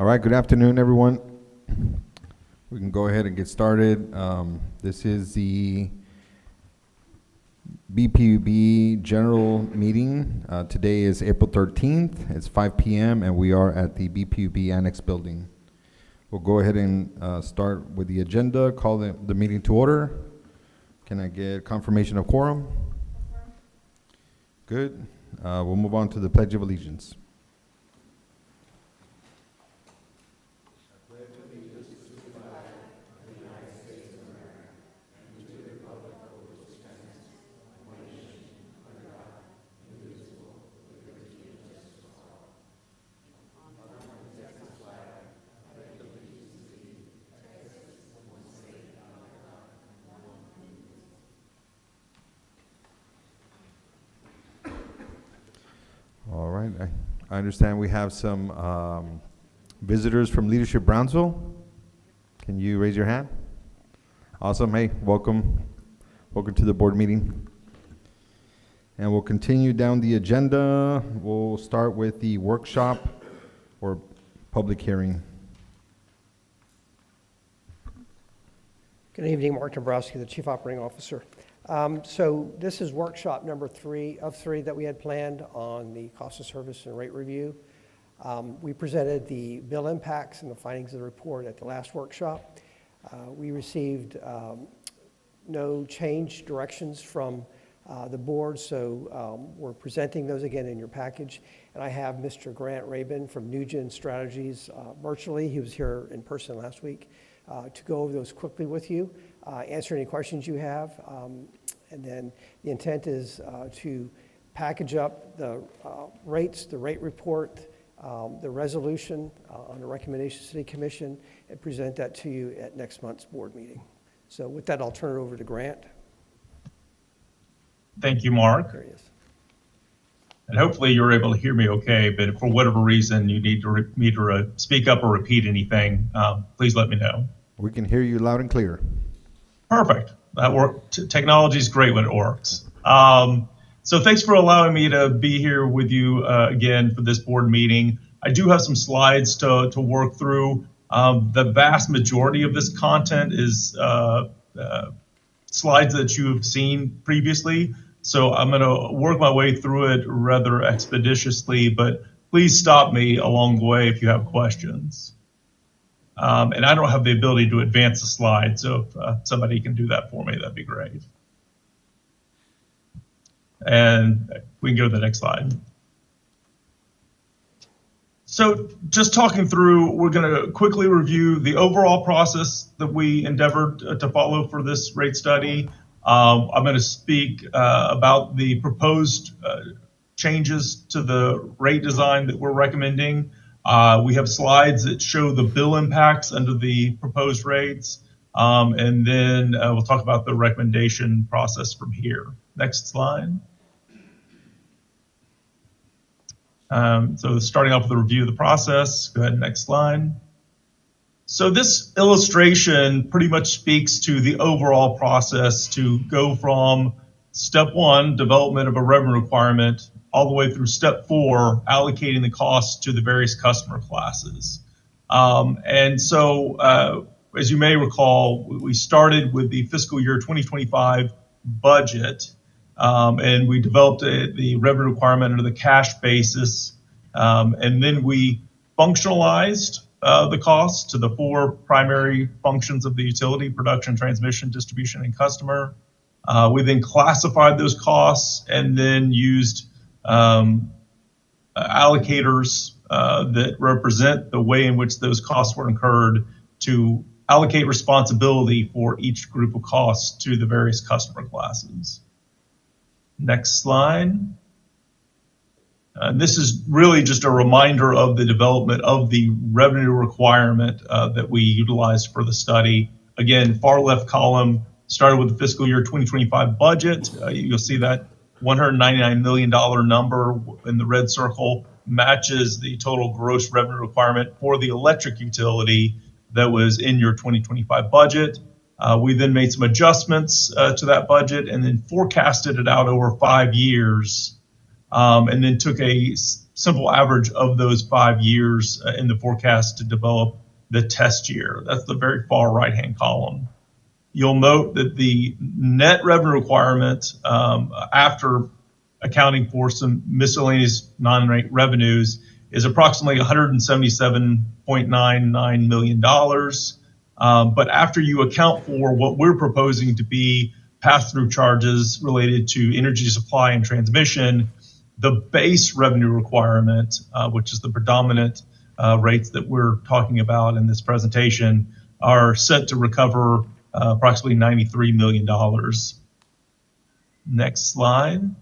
right, good afternoon, everyone. We can go ahead and get started. This is the BPUB General Meeting. Today is April 13th. It's 5 p.m. and we are at the BPUB Annex Building. We'll go ahead and start with the agenda, call the meeting to order. Can I get confirmation of quorum? Good. We'll move on to the Pledge of Allegiance. All right, I understand we have some visitors from Leadership Brownsville. Can you raise your hand? Awesome, hey, welcome. Welcome to the board meeting. And we'll continue down the agenda. We'll start with the workshop or public hearing. Good evening, Mark Dombrowski, the Chief Operating Officer. So this is workshop number 3 of 3 that we had planned on the cost of service and rate review. We presented the bill impacts and the findings of the report at the last workshop. We received no change directions from the board, so we're presenting those again in your package. And I have Mr. Grant Rabin from Nugent Strategies virtually. He was here in person last week to go over those quickly with you, answer any questions you have. And then the intent is to package up the rates, the rate report, the resolution on the recommendation of the City Commission, and present that to you at next month's board meeting. So with that, I'll turn it over to Grant. Thank you, Mark. There he is. And hopefully you're able to hear me okay, but if for whatever reason you need me to speak up or repeat anything, please let me know. We can hear you loud and clear. Perfect. That work. Technology is great when it works. So thanks for allowing me to be here with you again for this board meeting. I do have some slides to work through. The vast majority of this content is slides that you have seen previously. So I'm going to work my way through it rather expeditiously, but please stop me along the way if you have questions. And I don't have the ability to advance the slide, so if somebody can do that for me, that'd be great. And we can go to the next slide. So just talking through, we're going to quickly review the overall process that we endeavored to follow for this rate study. I'm going to speak about the proposed changes to the rate design that we're recommending. We have slides that show the bill impacts under the proposed rates, and then we'll talk about the recommendation process from here. Next slide. So starting off with a review of the process, go ahead, next slide. So this illustration pretty much speaks to the overall process to go from step 1, development of a revenue requirement, all the way through step 4, allocating the costs to the various customer classes. And so, as you may recall, we started with the fiscal year 2025 budget, and we developed the revenue requirement under the cash basis, and then we functionalized the costs to the 4 primary functions of the utility: production, transmission, distribution, and customer. We then classified those costs and then used allocators that represent the way in which those costs were incurred to allocate responsibility for each group of costs to the various customer classes. Next slide. This is really just a reminder of the development of the revenue requirement that we utilized for the study. Again, far left column started with the fiscal year 2025 budget. You'll see that $199 million number in the red circle matches the total gross revenue requirement for the electric utility that was in your 2025 budget. We then made some adjustments to that budget and then forecasted it out over 5 years and then took a simple average of those 5 years in the forecast to develop the test year. That's the very far right-hand column. You'll note that the net revenue requirement after accounting for some miscellaneous non-rate revenues is approximately $177.99 million. But after you account for what we're proposing to be pass-through charges related to energy supply and transmission, the base revenue requirement, which is the predominant rates that we're talking about in this presentation, are set to recover approximately $93 million. Next slide.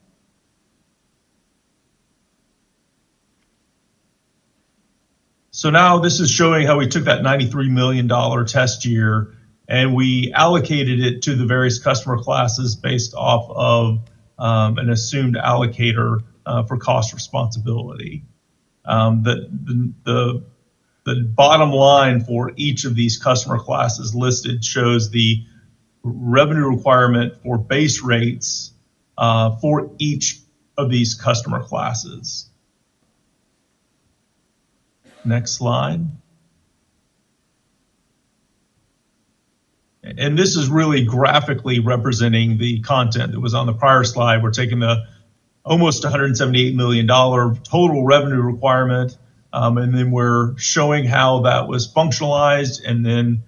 So now this is showing how we took that $93 million test year and we allocated it to the various customer classes based off of an assumed allocator for cost responsibility. The bottom line for each of these customer classes listed shows the revenue requirement for base rates for each of these customer classes. Next slide. And this is really graphically representing the content that was on the prior slide. We're taking the almost $178 million total revenue requirement, and then we're showing how that was functionalized and then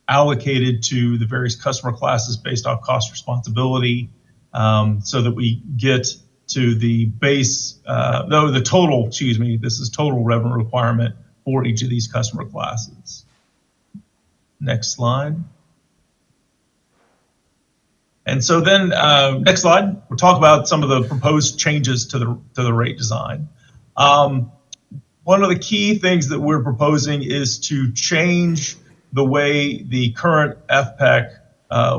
allocated to the various customer classes based off cost responsibility, so that we get to the base, the total, excuse me, this is total revenue requirement for each of these customer classes. Next slide. And so then, next slide, we'll talk about some of the proposed changes to the rate design. One of the key things that we're proposing is to change the way the current FPEC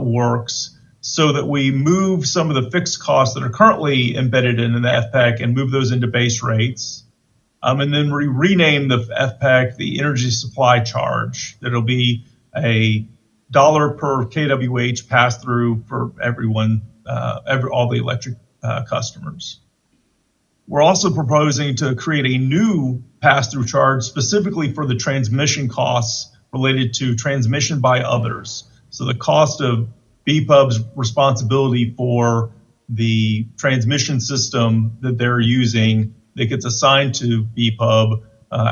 works so that we move some of the fixed costs that are currently embedded in the FPEC and move those into base rates. And then we rename the FPEC the energy supply charge. That'll be a $1 per kWh pass through for everyone, all the electric customers. We're also proposing to create a new pass-through charge specifically for the transmission costs related to transmission by others. So the cost of BPUB's responsibility for the transmission system that they're using that gets assigned to BPUB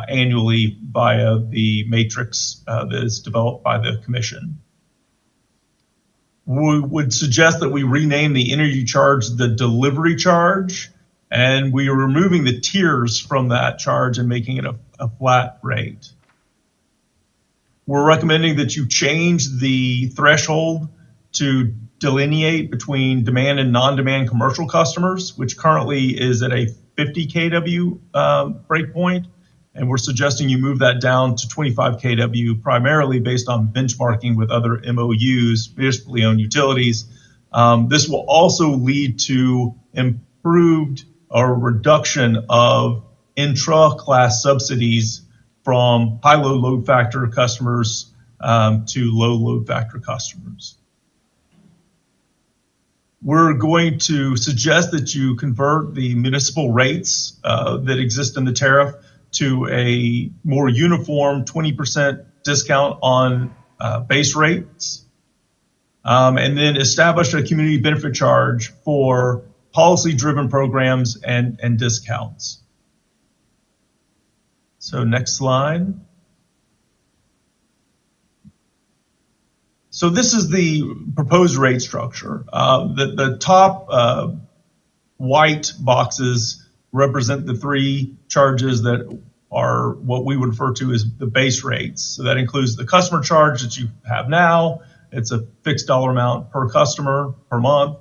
annually via the matrix that is developed by the commission. We would suggest that we rename the energy charge the delivery charge, and we are removing the tiers from that charge and making it a flat rate. We're recommending that you change the threshold to delineate between demand and non-demand commercial customers, which currently is at a 50 kW breakpoint, and we're suggesting you move that down to 25 kW, primarily based on benchmarking with other MOUs, municipally owned utilities. This will also lead to improved or reduction of intra-class subsidies from high-low load factor customers to low load factor customers. We're going to suggest that you convert the municipal rates that exist in the tariff to a more uniform 20% discount on base rates, and then establish a community benefit charge for policy-driven programs and discounts. So next slide. So this is the proposed rate structure. The top white boxes represent the three charges that are what we would refer to as the base rates. So that includes the customer charge that you have now. It's a fixed dollar amount per customer per month.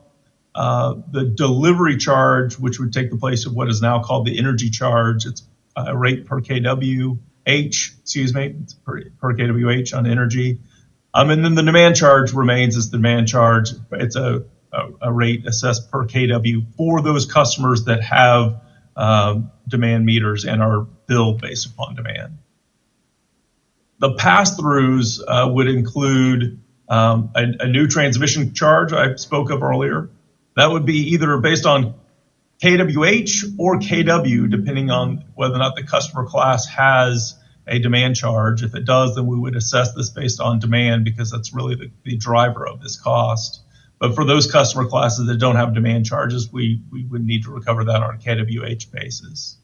The delivery charge, which would take the place of what is now called the energy charge. It's a rate per kWh, excuse me, it's per kWh on energy. And then the demand charge remains as the demand charge. It's a rate assessed per kW for those customers that have demand meters and are billed based upon demand. The pass-throughs would include a new transmission charge I spoke of earlier. That would be either based on KWH or KW, depending on whether or not the customer class has a demand charge. If it does, then we would assess this based on demand because that's really the driver of this cost. But for those customer classes that don't have demand charges, we would need to recover that on a KWH basis.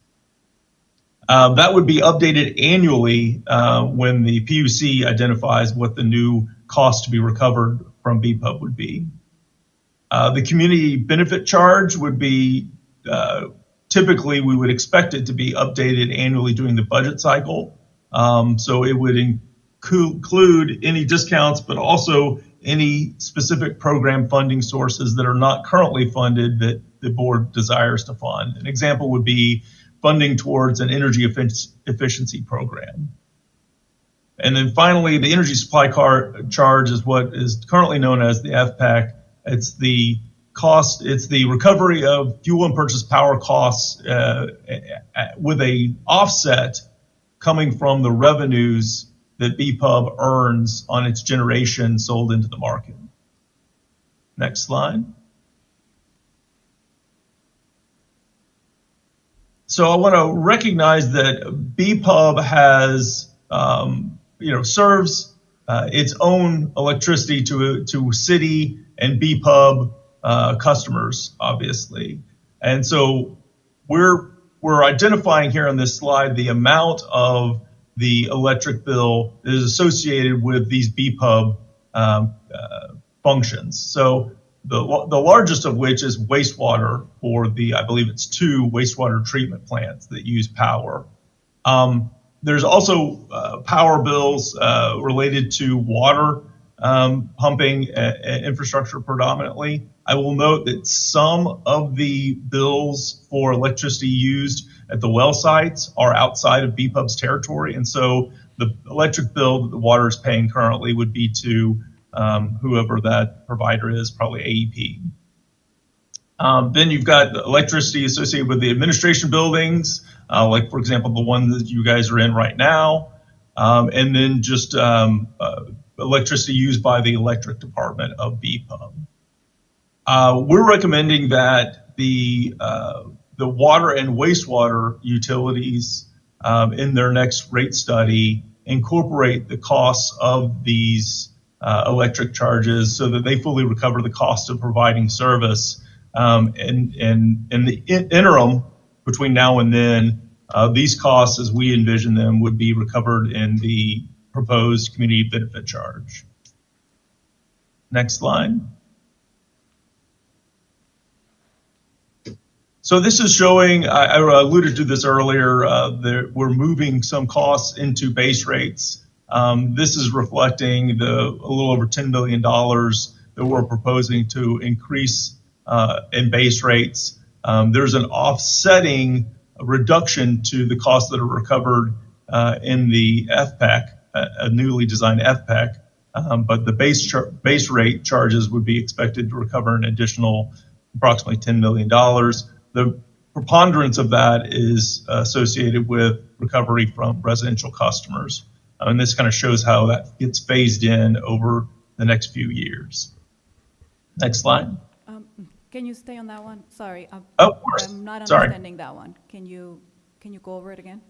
That would be updated annually when the PUC identifies what the new cost to be recovered from BPUB would be. The community benefit charge would be, typically we would expect it to be updated annually during the budget cycle. So it would include any discounts, but also any specific program funding sources that are not currently funded that the board desires to fund. An example would be funding towards an energy efficiency program. And then finally, the energy supply charge is what is currently known as the FPAC. It's the cost, it's the recovery of fuel and purchase power costs with a offset coming from the revenues that BPUB earns on its generation sold into the market. Next slide. So I want to recognize that BPUB has, serves its own electricity to city and BPUB customers, obviously. And so we're identifying here on this slide the amount of the electric bill that is associated with these BPUB functions. So the largest of which is wastewater for I believe it's 2 wastewater treatment plants that use power. There's also power bills related to water pumping infrastructure predominantly. I will note that some of the bills for electricity used at the well sites are outside of BPUB's territory. And so the electric bill that the water is paying currently would be to whoever that provider is, probably AEP. Then you've got the electricity associated with the administration buildings, like, for example, the one that you guys are in right now. And then just electricity used by the electric department of BPUB. We're recommending that the water and wastewater utilities in their next rate study incorporate the costs of these electric charges so that they fully recover the cost of providing service. And in the interim between now and then, these costs, as we envision them, would be recovered in the proposed community benefit charge. Next slide. So this is showing, I alluded to this earlier, that we're moving some costs into base rates. This is reflecting a little over $10 million that we're proposing to increase in base rates. There's an offsetting reduction to the costs that are recovered in the FPAC, a newly designed FPAC, but the base rate charges would be expected to recover an additional approximately $10 million. The preponderance of that is associated with recovery from residential customers. And this kind of shows how that gets phased in over the next few years. Next slide. Can you stay on that one? Sorry. Oh, of course. I'm not Sorry. understanding that one. Can you go over it again?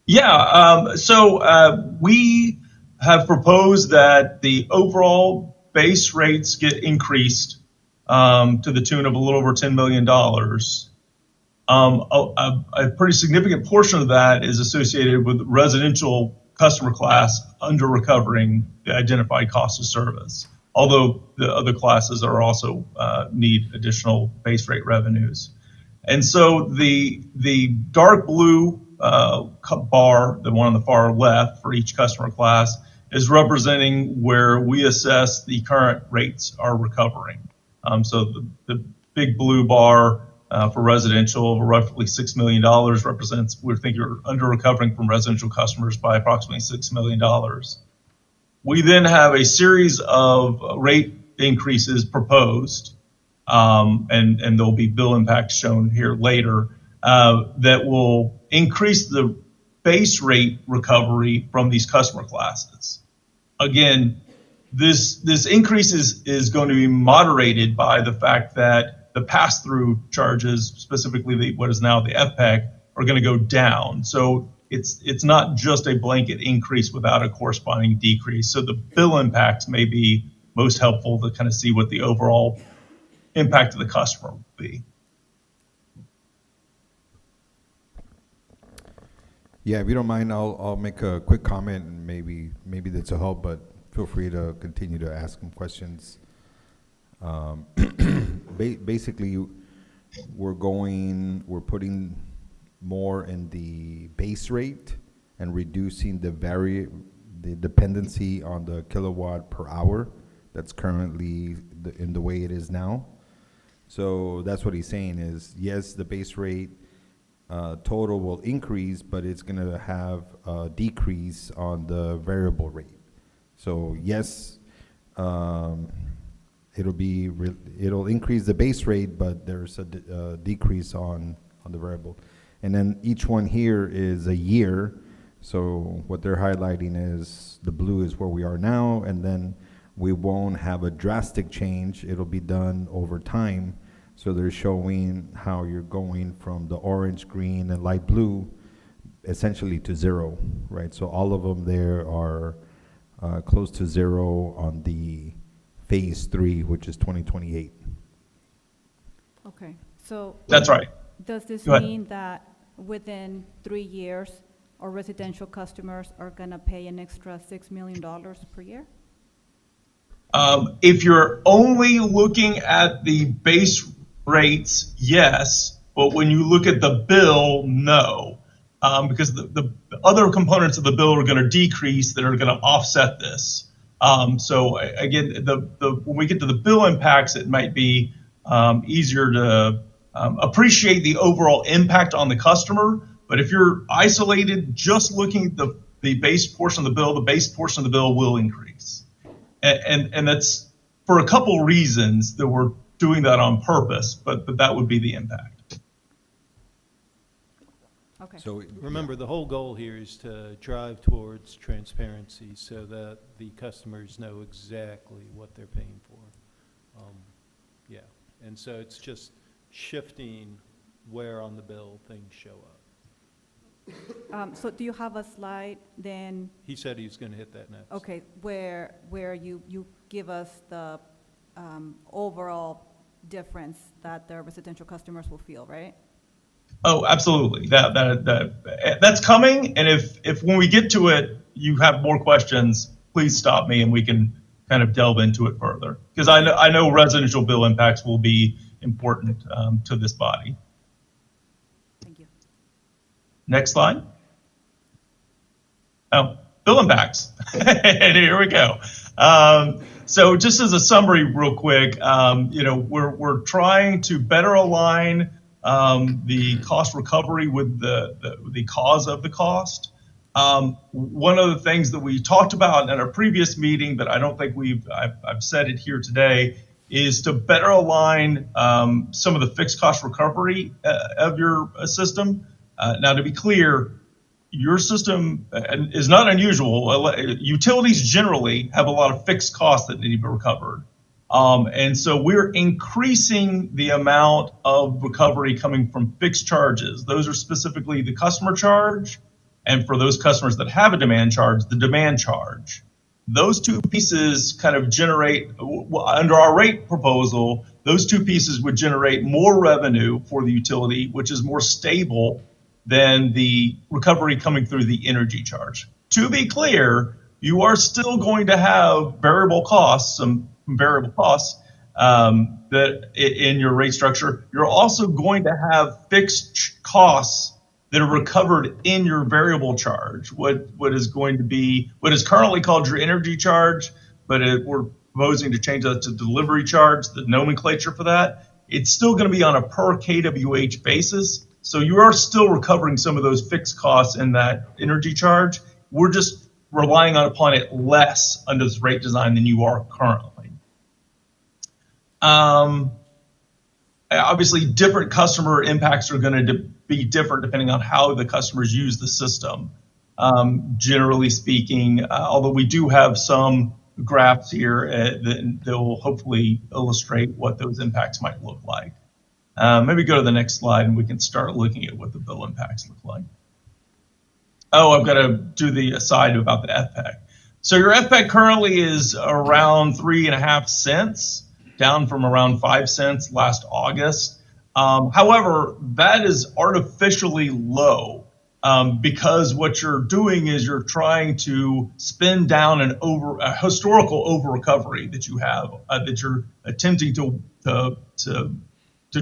Yeah. So we have proposed that the overall base rates get increased to the tune of a little over $10 million. A pretty significant portion of that is associated with residential customer class under recovering the identified cost of service, although the other classes are also need additional base rate revenues. And so the dark blue bar, the one on the far left for each customer class, is representing where we assess the current rates are recovering. So the big blue bar for residential, roughly $6 million, represents, we think you're under recovering from residential customers by approximately $6 million. We then have a series of rate increases proposed, and there'll be bill impacts shown here later, that will increase the base rate recovery from these customer classes. Again, this increase is going to be moderated by the fact that the pass-through charges, specifically what is now the FPEC, are going to go down. So it's not just a blanket increase without a corresponding decrease. So the bill impacts may be most helpful to kind of see what the overall impact to the customer will be. Yeah, if you don't mind, I'll make a quick comment, and maybe that's a help, but feel free to continue to ask them questions. Basically, we're putting more in the base rate and reducing the dependency on the kilowatt per hour that's currently in the way it is now. So that's what he's saying is, yes, the base rate total will increase, but it's going to have a decrease on the variable rate. So yes, it'll increase the base rate, but there's a decrease on the variable. And then each one here is a year. So what they're highlighting is the blue is where we are now, and then we won't have a drastic change. It'll be done over time. So they're showing how you're going from the orange, green, and light blue essentially to zero, right? So all of them there are close to zero on the phase 3, which is 2028. Okay, so. That's right. Does this Go ahead. mean that within 3 years, our residential customers are going to pay an extra $6 million per year? If you're only looking at the base rates, yes, but when you look at the bill, no, because the other components of the bill are going to decrease that are going to offset this. So again, when we get to the bill impacts, it might be easier to appreciate the overall impact on the customer. But if you're isolated, just looking at the base portion of the bill, the base portion of the bill will increase. And that's for a couple reasons that we're doing that on purpose, but that would be the impact. Okay. So Remember, the whole goal here is to drive towards transparency so that the customers know exactly what they're paying for. Yeah, and so it's just shifting where on the bill things show up. So do you have a slide then, He said he's going to hit that next. okay, where you give us the overall difference that the residential customers will feel, right? Oh, absolutely. That's coming. And if when we get to it, you have more questions, please stop me and we can kind of delve into it further. Because I know residential bill impacts will be important to this body. Thank you. Next slide. Oh, bill impacts. And here we go. So just as a summary real quick, we're trying to better align the cost recovery with the cause of the cost. One of the things that we talked about in our previous meeting, but I don't think I've said it here today, is to better align some of the fixed cost recovery of your system. Now, to be clear, your system is not unusual. Utilities generally have a lot of fixed costs that need to be recovered. And so we're increasing the amount of recovery coming from fixed charges. Those are specifically the customer charge, and for those customers that have a demand charge, the demand charge. Those two pieces kind of generate, under our rate proposal, those two pieces would generate more revenue for the utility, which is more stable than the recovery coming through the energy charge. To be clear, you are still going to have variable costs, some variable costs that in your rate structure. You're also going to have fixed costs that are recovered in your variable charge. What is currently called your energy charge, but we're proposing to change that to delivery charge, the nomenclature for that. It's still going to be on a per kWh basis. So you are still recovering some of those fixed costs in that energy charge. We're just relying upon it less under this rate design than you are currently. Obviously, different customer impacts are going to be different depending on how the customers use the system. Generally speaking, although we do have some graphs here that will hopefully illustrate what those impacts might look like. Maybe go to the next slide and we can start looking at what the bill impacts look like. Oh, I've got to do the aside about the FPEC. So your FPEC currently is around 3.5 cents, down from around 5 cents last August. However, that is artificially low because what you're doing is you're trying to spin down a historical over recovery that you have that you're attempting to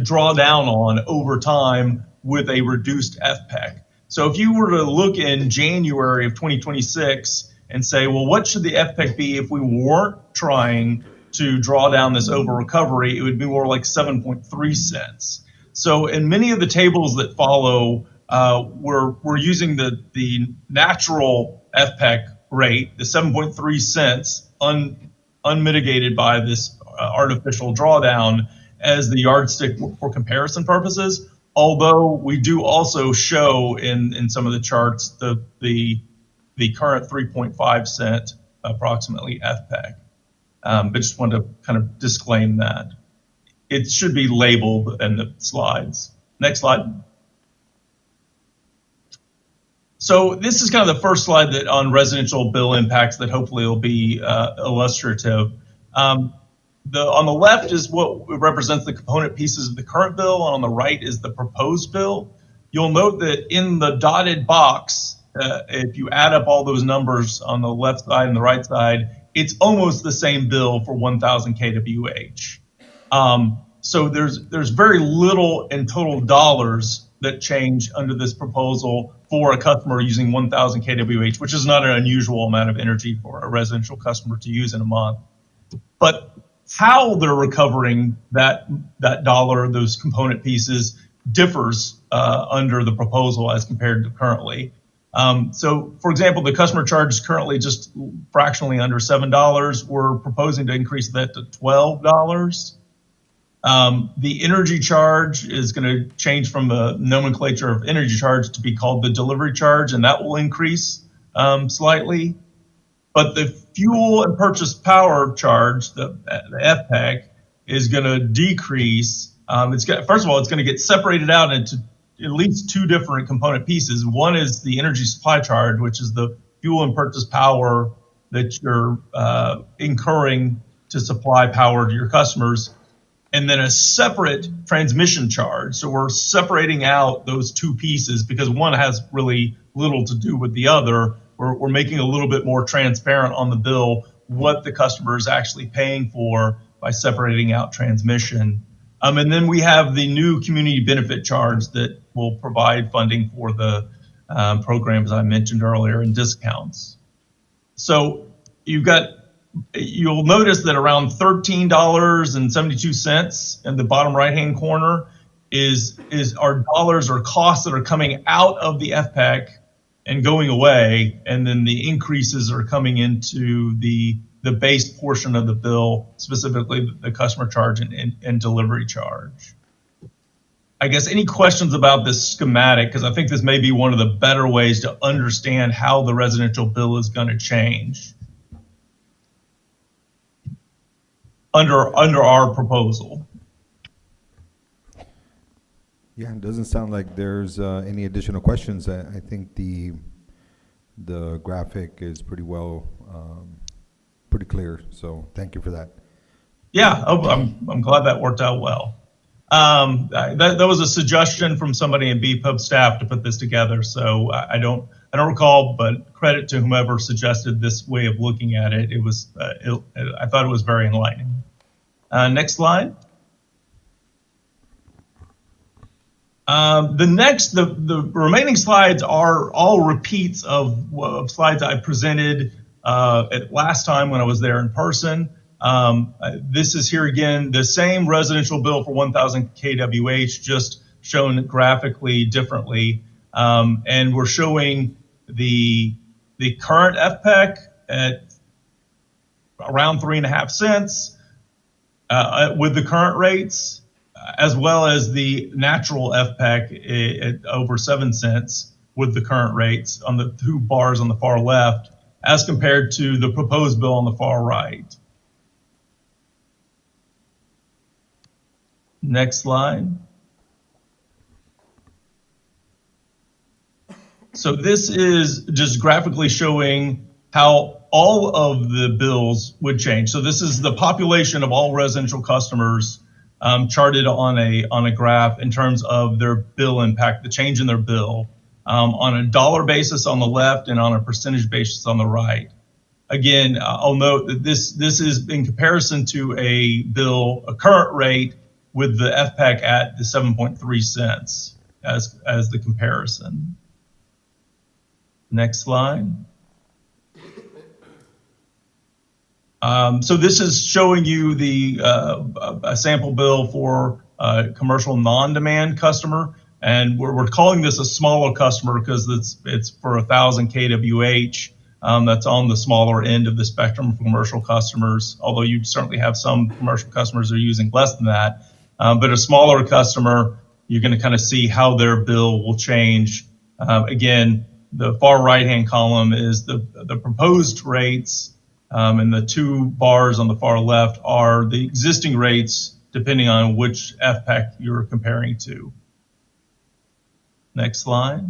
draw down on over time with a reduced FPEC. So if you were to look in January of 2026 and say, well, what should the FPEC be if we weren't trying to draw down this over recovery, it would be more like 7.3 cents. So in many of the tables that follow, we're using the natural FPEC rate, the 7.3 cents, unmitigated by this artificial drawdown, as the yardstick for comparison purposes. Although we do also show in some of the charts the current 3.5 cent approximately FPEC. But just wanted to kind of disclaim that. It should be labeled in the slides. Next slide. So this is kind of the first slide that on residential bill impacts that hopefully will be illustrative. On the left is what represents the component pieces of the current bill, and on the right is the proposed bill. You'll note that in the dotted box, if you add up all those numbers on the left side and the right side, it's almost the same bill for 1,000 kWh. So there's very little in total dollars that change under this proposal for a customer using 1,000 kWh, which is not an unusual amount of energy for a residential customer to use in a month. But how they're recovering that dollar, those component pieces, differs under the proposal as compared to currently. So, for example, the customer charge is currently just fractionally under $7. We're proposing to increase that to $12. The energy charge is going to change from the nomenclature of energy charge to be called the delivery charge, and that will increase slightly. But the fuel and purchase power charge, the FPEC, is going to decrease. First of all, it's going to get separated out into at least two different component pieces. One is the energy supply charge, which is the fuel and purchase power that you're incurring to supply power to your customers, and then a separate transmission charge. So we're separating out those two pieces because one has really little to do with the other. We're making a little bit more transparent on the bill what the customer is actually paying for by separating out transmission. And then we have the new community benefit charge that will provide funding for the programs I mentioned earlier and discounts. So you'll notice that around $13.72 in the bottom right-hand corner is our dollars or costs that are coming out of the FPEC and going away, and then the increases are coming into the base portion of the bill, specifically the customer charge and delivery charge. I guess any questions about this schematic, because I think this may be one of the better ways to understand how the residential bill is going to change under our proposal. Yeah, it doesn't sound like there's any additional questions. I think the graphic is pretty well, pretty clear. So thank you for that. Yeah, I'm glad that worked out well. That was a suggestion from somebody in BPUB staff to put this together. So I don't recall, but credit to whomever suggested this way of looking at it. It was I thought it was very enlightening. Next slide. The remaining slides are all repeats of slides I presented at last time when I was there in person. This is here again, the same residential bill for 1,000 kWh, just shown graphically differently. And we're showing the current FPEC at around 3.5 cents with the current rates, as well as the natural FPEC at over 7 cents with the current rates on the two bars on the far left, as compared to the proposed bill on the far right. Next slide. So this is just graphically showing how all of the bills would change. So this is the population of all residential customers charted on a graph in terms of their bill impact, the change in their bill, on a dollar basis on the left and on a percentage basis on the right. Again, I'll note that this is in comparison to a current rate with the FPAC at the 7.3 cents as the comparison. Next slide. So this is showing you a sample bill for a commercial non-demand customer, and we're calling this a smaller customer because it's for 1,000 kWh. That's on the smaller end of the spectrum for commercial customers, although you certainly have some commercial customers who are using less than that. But a smaller customer, you're going to kind of see how their bill will change. Again, the far right-hand column is the proposed rates, and the two bars on the far left are the existing rates, depending on which FPAC you're comparing to. Next slide.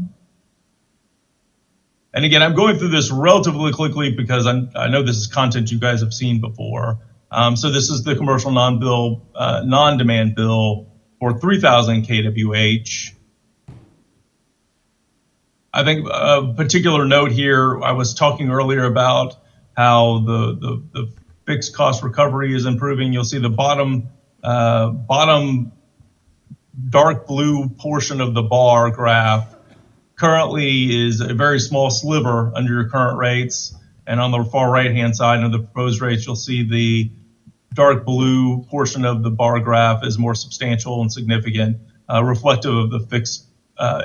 And again, I'm going through this relatively quickly because I know this is content you guys have seen before. So this is the commercial non-demand bill for 3,000 kWh. I think a particular note here, I was talking earlier about how the fixed cost recovery is improving. You'll see the bottom dark blue portion of the bar graph currently is a very small sliver under your current rates. And on the far right-hand side of the proposed rates, you'll see the dark blue portion of the bar graph is more substantial and significant, reflective of the fixed.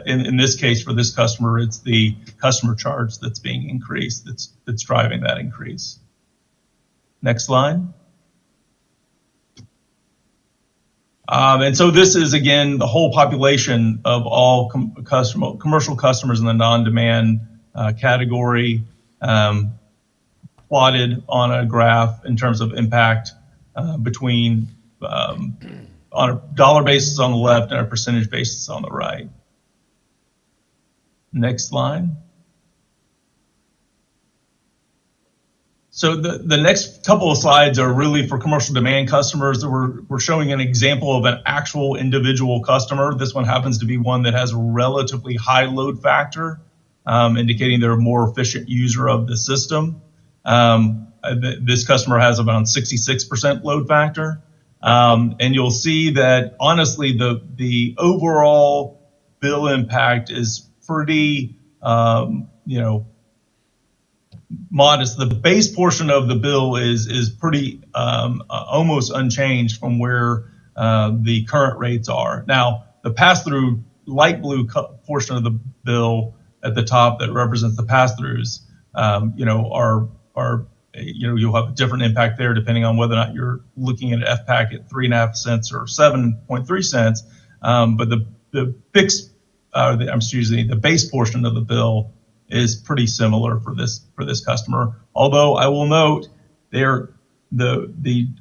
In this case, for this customer, it's the customer charge that's being increased that's driving that increase. Next slide. And so this is, again, the whole population of all commercial customers in the non-demand category, plotted on a graph in terms of impact between on a dollar basis on the left and a percentage basis on the right. Next slide. So the next couple of slides are really for commercial demand customers. We're showing an example of an actual individual customer. This one happens to be one that has a relatively high load factor, indicating they're a more efficient user of the system. This customer has about 66% load factor. And you'll see that, honestly, the overall bill impact is pretty, modest. The base portion of the bill is pretty almost unchanged from where the current rates are. Now, the pass-through light blue portion of the bill at the top that represents the pass-throughs, you'll have a different impact there depending on whether or not you're looking at FPAC at 3.5 cents or 7.3 cents. But the base portion of the bill is pretty similar for this customer. Although I will note the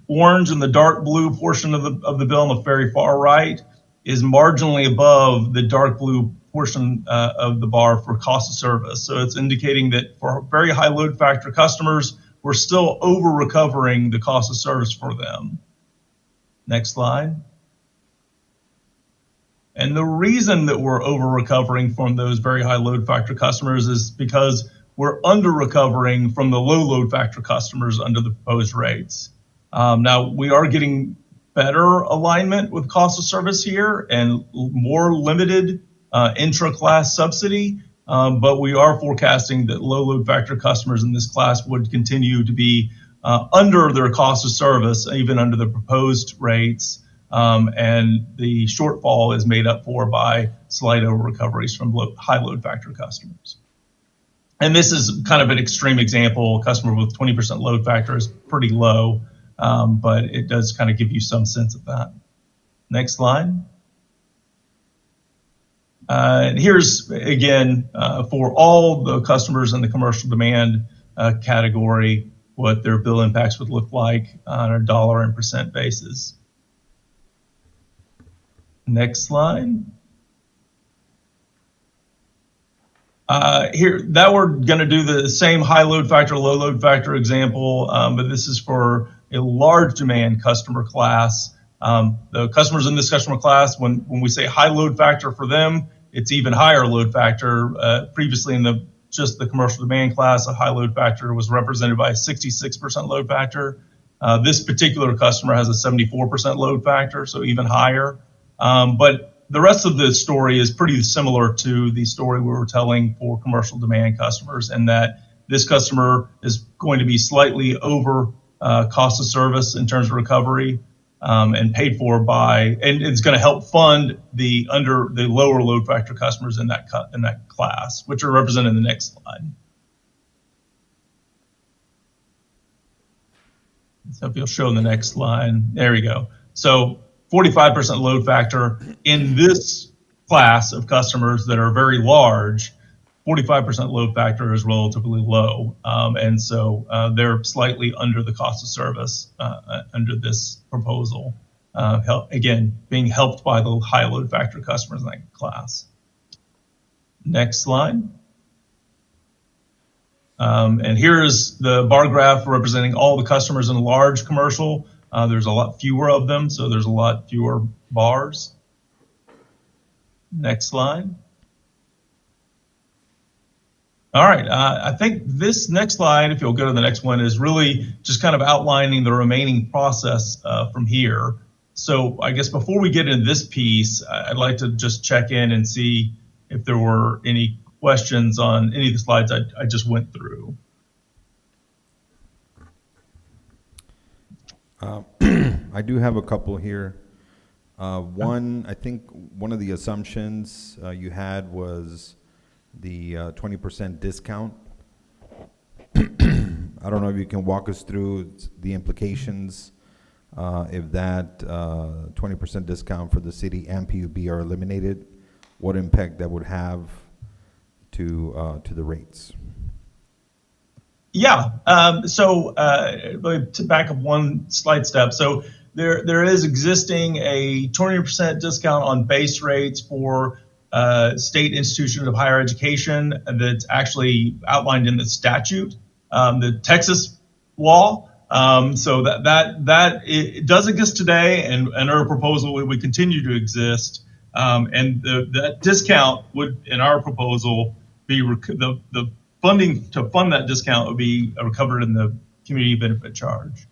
orange and the dark blue portion of the bill on the very far right is marginally above the dark blue portion of the bar for cost of service. So it's indicating that for very high load factor customers, we're still over recovering the cost of service for them. Next slide. And the reason that we're over recovering from those very high load factor customers is because we're under recovering from the low load factor customers under the proposed rates. Now, we are getting better alignment with cost of service here and more limited intra-class subsidy, but we are forecasting that low load factor customers in this class would continue to be under their cost of service, even under the proposed rates. And the shortfall is made up for by slight over recoveries from high load factor customers. And this is kind of an extreme example. A customer with 20% load factor is pretty low, but it does kind of give you some sense of that. Next slide. And here's, again, for all the customers in the commercial demand category, what their bill impacts would look like on a dollar and percent basis. Next slide. Here, that we're going to do the same high load factor, low load factor example, but this is for a large demand customer class. The customers in this customer class, when we say high load factor for them, it's even higher load factor. Previously in just the commercial demand class, a high load factor was represented by a 66% load factor. This particular customer has a 74% load factor, so even higher. But the rest of the story is pretty similar to the story we were telling for commercial demand customers, and that this customer is going to be slightly over cost of service in terms of recovery, and paid for by, and it's going to help fund the lower load factor customers in that class, which are represented in the next slide. So if you'll show in the next slide, there we go. So 45% load factor in this class of customers that are very large, 45% load factor is relatively low. And so they're slightly under the cost of service under this proposal. Again, being helped by the high load factor customers in that class. Next slide. And here's the bar graph representing all the customers in large commercial. There's a lot fewer of them, so there's a lot fewer bars. Next slide. All right, I think this next slide, if you'll go to the next one, is really just kind of outlining the remaining process from here. So I guess before we get into this piece, I'd like to just check in and see if there were any questions on any of the slides I just went through. I do have a couple here. One, I think one of the assumptions you had was the 20% discount. I don't know if you can walk us through the implications if that 20% discount for the city and PUB are eliminated, what impact that would have to the rates. Yeah, to back up one slight step. So there is existing a 20% discount on base rates for state institutions of higher education that's actually outlined in the statute, the Texas law. So that it does exist today, and our proposal would continue to exist. And that discount would, in our proposal, be the funding to fund that discount would be recovered in the community benefit charge.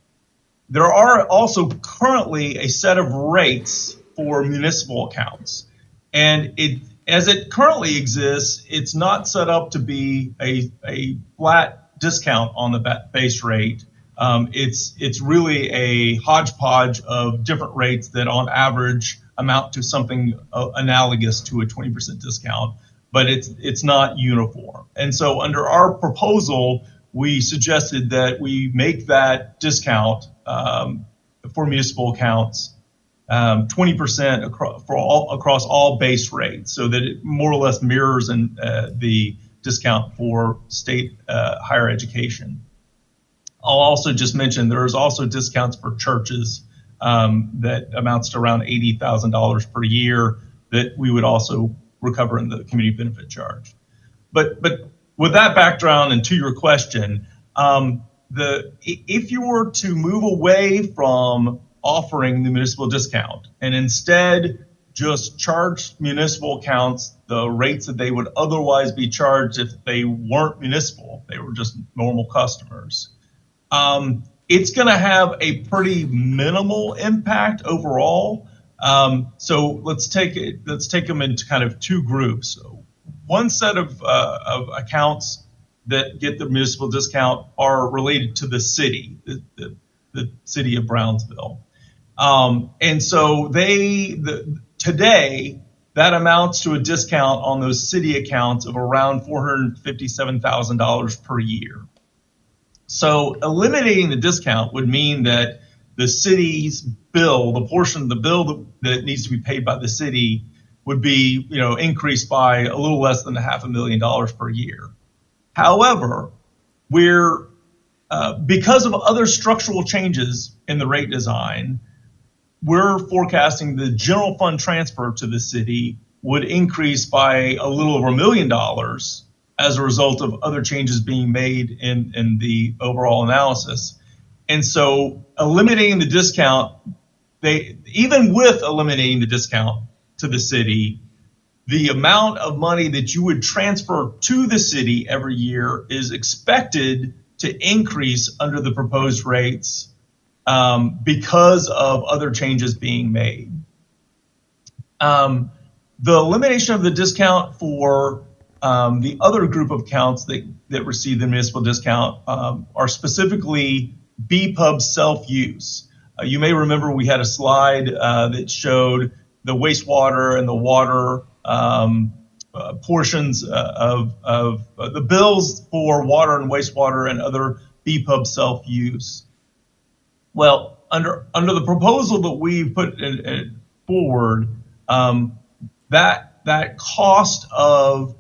There are also currently a set of rates for municipal accounts, and as it currently exists, it's not set up to be a flat discount on the base rate. It's really a hodgepodge of different rates that on average amount to something analogous to a 20% discount, but it's not uniform. And so under our proposal, we suggested that we make that discount for municipal accounts 20% across all base rates, so that it more or less mirrors the discount for state higher education. I'll also just mention there's also discounts for churches that amounts to around $80,000 per year that we would also recover in the community benefit charge. But with that background and to your question, if you were to move away from offering the municipal discount and instead just charge municipal accounts the rates that they would otherwise be charged if they weren't municipal, they were just normal customers, it's going to have a pretty minimal impact overall. So let's take them into kind of two groups. So one set of accounts that get the municipal discount are related to the city, the city of Brownsville. And so today that amounts to a discount on those city accounts of around $457,000 per year. So eliminating the discount would mean that the city's bill, the portion of the bill that needs to be paid by the city, would be, increased by a little less than $500,000 per year. However, because of other structural changes in the rate design, we're forecasting the general fund transfer to the city would increase by a little over $1 million as a result of other changes being made in the overall analysis. And so eliminating the discount, even with eliminating the discount to the city, the amount of money that you would transfer to the city every year is expected to increase under the proposed rates because of other changes being made. The elimination of the discount for the other group of accounts that receive the municipal discount are specifically BPUB self-use. You may remember we had a slide that showed the wastewater and the water portions of the bills for water and wastewater and other BPUB self-use. Well, under the proposal that we put forward, that cost of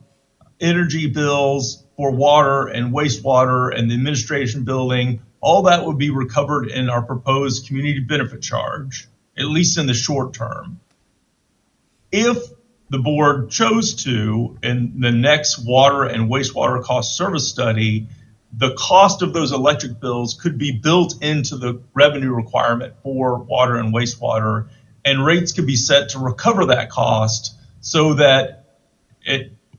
energy bills for water and wastewater and the administration building, all that would be recovered in our proposed community benefit charge, at least in the short term. If the board chose to, in the next water and wastewater cost service study, the cost of those electric bills could be built into the revenue requirement for water and wastewater, and rates could be set to recover that cost so that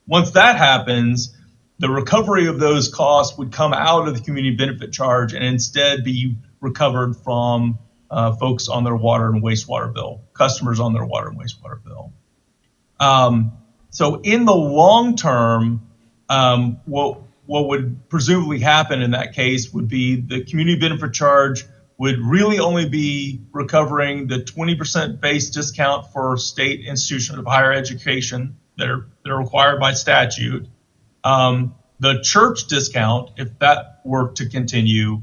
once that happens, the recovery of those costs would come out of the community benefit charge and instead be recovered from folks on their water and wastewater bill, customers on their water and wastewater bill. So in the long term, what would presumably happen in that case would be the community benefit charge would really only be recovering the 20% base discount for state institutions of higher education that are required by statute. The church discount, if that were to continue,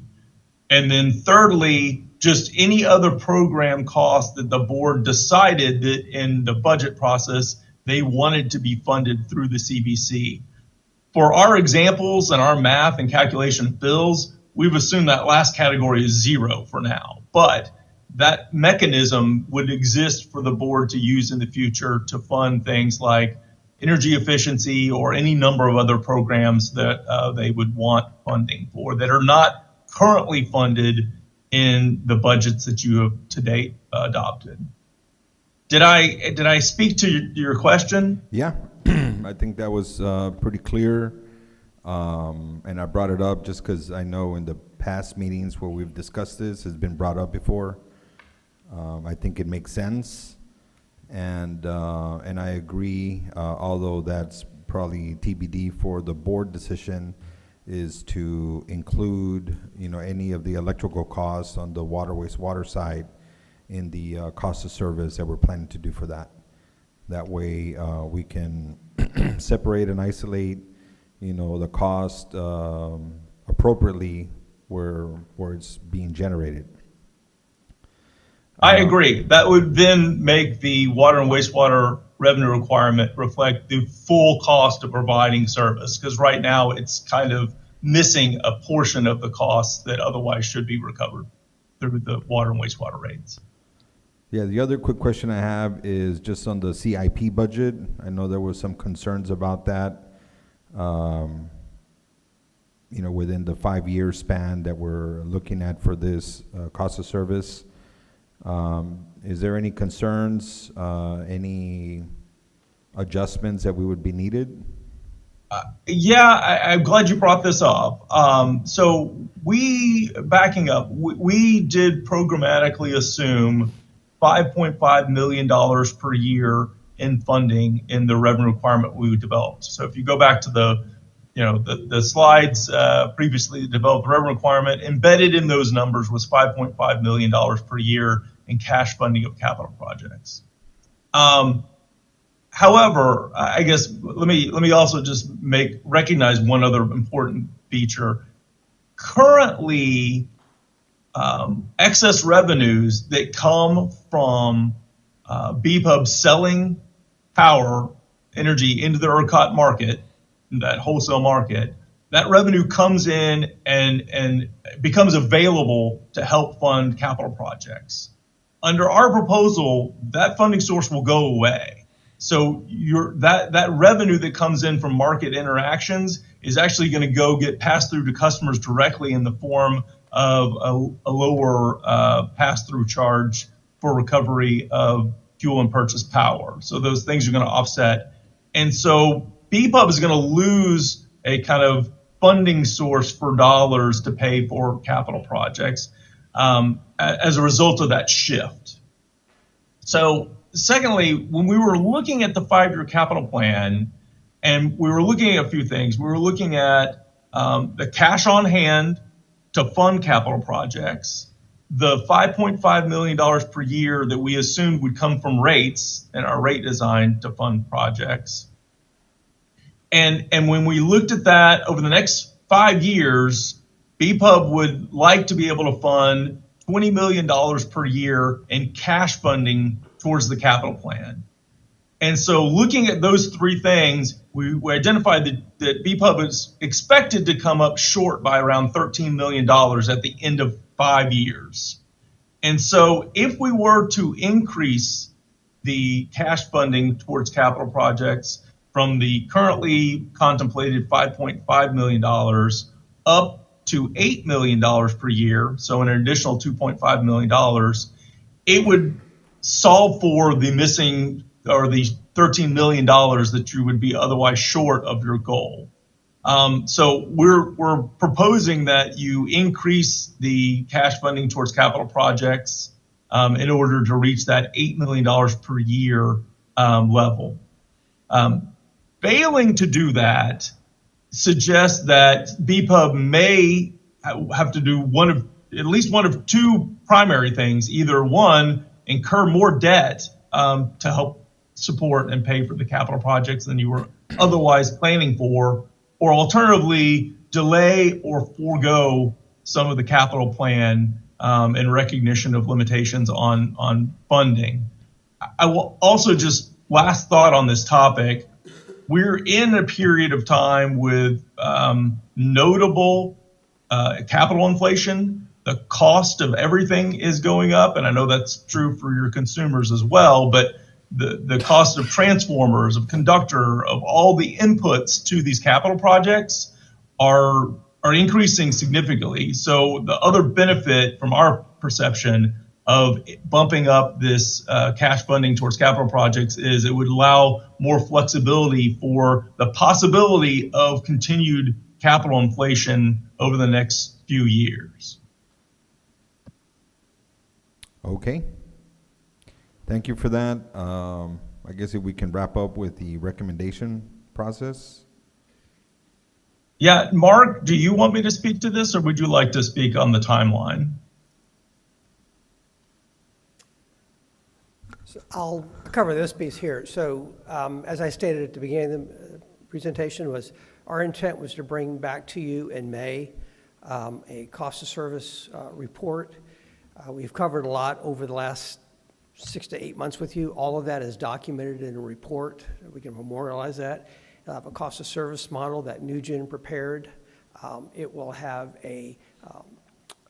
and then thirdly, just any other program cost that the board decided that in the budget process they wanted to be funded through the CBC. For our examples and our math and calculation of bills, we've assumed that last category is zero for now, but that mechanism would exist for the board to use in the future to fund things like energy efficiency or any number of other programs that they would want funding for that are not currently funded in the budgets that you have to date adopted. Did I speak to your question? Yeah, I think that was pretty clear. And I brought it up just because I know in the past meetings where we've discussed this, has been brought up before. I think it makes sense. And I agree, although that's probably TBD for the board decision, is to include, any of the electrical costs on the water wastewater side in the cost of service that we're planning to do for that. That way we can separate and isolate, the cost appropriately where it's being generated. I agree. That would then make the water and wastewater revenue requirement reflect the full cost of providing service, because right now it's kind of missing a portion of the costs that otherwise should be recovered through the water and wastewater rates. Yeah, the other quick question I have is just on the CIP budget. I know there was some concerns about that, within the 5-year span that we're looking at for this cost of service. Is there any concerns, any adjustments that we would be needed? I'm glad you brought this up. So we did programmatically assume $5.5 million per year in funding in the revenue requirement we developed. So if you go back to the slides previously developed revenue requirement, embedded in those numbers was $5.5 million per year in cash funding of capital projects. However, I guess let me also just recognize one other important feature. Currently, excess revenues that come from BPUB selling power energy into the ERCOT market, that wholesale market, that revenue comes in and becomes available to help fund capital projects. Under our proposal, that funding source will go away. So that revenue that comes in from market interactions is actually going to go get passed through to customers directly in the form of a lower pass-through charge for recovery of fuel and purchase power. So those things are going to offset. And so BPUB is going to lose a kind of funding source for dollars to pay for capital projects as a result of that shift. So secondly, when we were looking at the 5-year capital plan, and we were looking at a few things, we were looking at the cash on hand to fund capital projects, the $5.5 million per year that we assumed would come from rates and our rate design to fund projects. And when we looked at that over the next 5 years, BPUB would like to be able to fund $20 million per year in cash funding towards the capital plan. And so looking at those three things, we identified that BPUB is expected to come up short by around $13 million at the end of 5 years. And so if we were to increase the cash funding towards capital projects from the currently contemplated $5.5 million up to $8 million per year, so an additional $2.5 million, it would solve for the missing or the $13 million that you would be otherwise short of your goal. So we're proposing that you increase the cash funding towards capital projects in order to reach that $8 million per year level. Failing to do that suggests that BPUB may have to do at least one of two primary things. Either one, incur more debt to help support and pay for the capital projects than you were otherwise planning for, or alternatively, delay or forego some of the capital plan in recognition of limitations on funding. I will also just last thought on this topic. We're in a period of time with notable capital inflation. The cost of everything is going up, and I know that's true for your consumers as well, but the cost of transformers, of conductor, of all the inputs to these capital projects are increasing significantly. So the other benefit from our perception of bumping up this cash funding towards capital projects is it would allow more flexibility for the possibility of continued capital inflation over the next few years. Okay. Thank you for that. I guess if we can wrap up with the recommendation process. Yeah, Mark, do you want me to speak to this, or would you like to speak on the timeline? So I'll cover this piece here. So as I stated at the beginning of the presentation, our intent was to bring back to you in May a cost of service report. We've covered a lot over the last 6 to 8 months with you. All of that is documented in a report. We can memorialize that. It'll have a cost of service model that Nugent prepared. It will have a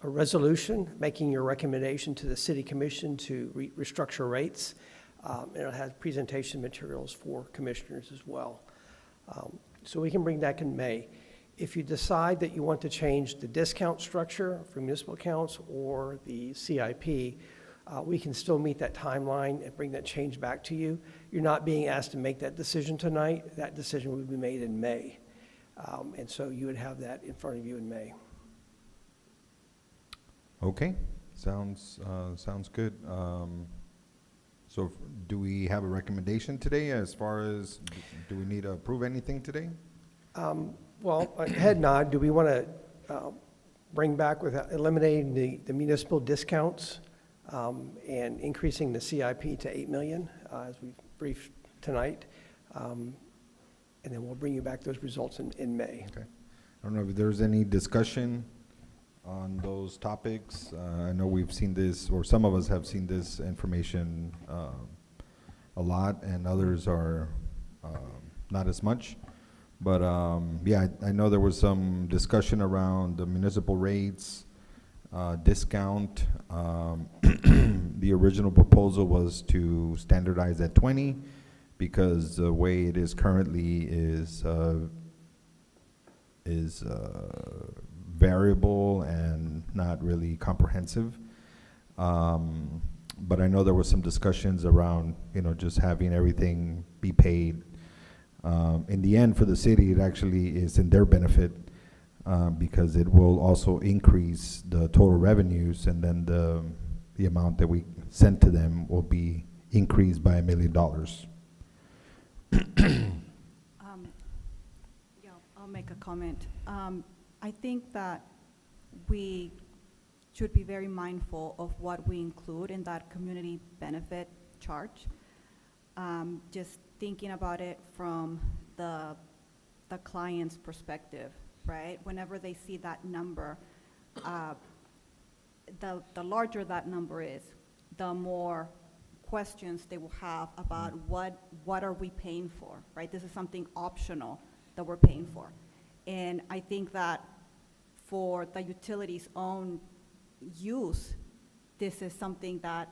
resolution making your recommendation to the City Commission to restructure rates. And it'll have presentation materials for commissioners as well. So we can bring that in May. If you decide that you want to change the discount structure for municipal accounts or the CIP, we can still meet that timeline and bring that change back to you. You're not being asked to make that decision tonight. That decision will be made in May. And so you would have that in front of you in May. Okay, sounds good. So do we have a recommendation today as far as, do we need to approve anything today? Well, a head nod, do we want to bring back with eliminating the municipal discounts and increasing the CIP to 8 million as we briefed tonight? And then we'll bring you back those results in May. Okay. I don't know if there's any discussion on those topics. I know we've seen this, or some of us have seen this information a lot, and others are not as much. But yeah, I know there was some discussion around the municipal rates, discount. The original proposal was to standardize at 20. because the way it is currently is variable and not really comprehensive. But I know there was some discussions around, just having everything be paid. In the end, for the city, it actually is in their benefit, because it will also increase the total revenues, and then the amount that we send to them will be increased by $1 million. Yeah, I'll make a comment. I think that we should be very mindful of what we include in that community benefit charge. Just thinking about it from the client's perspective, right? Whenever they see that number, the larger that number is, the more questions they will have about what are we paying for, right? This is something optional that we're paying for. And I think that for the utility's own use, this is something that,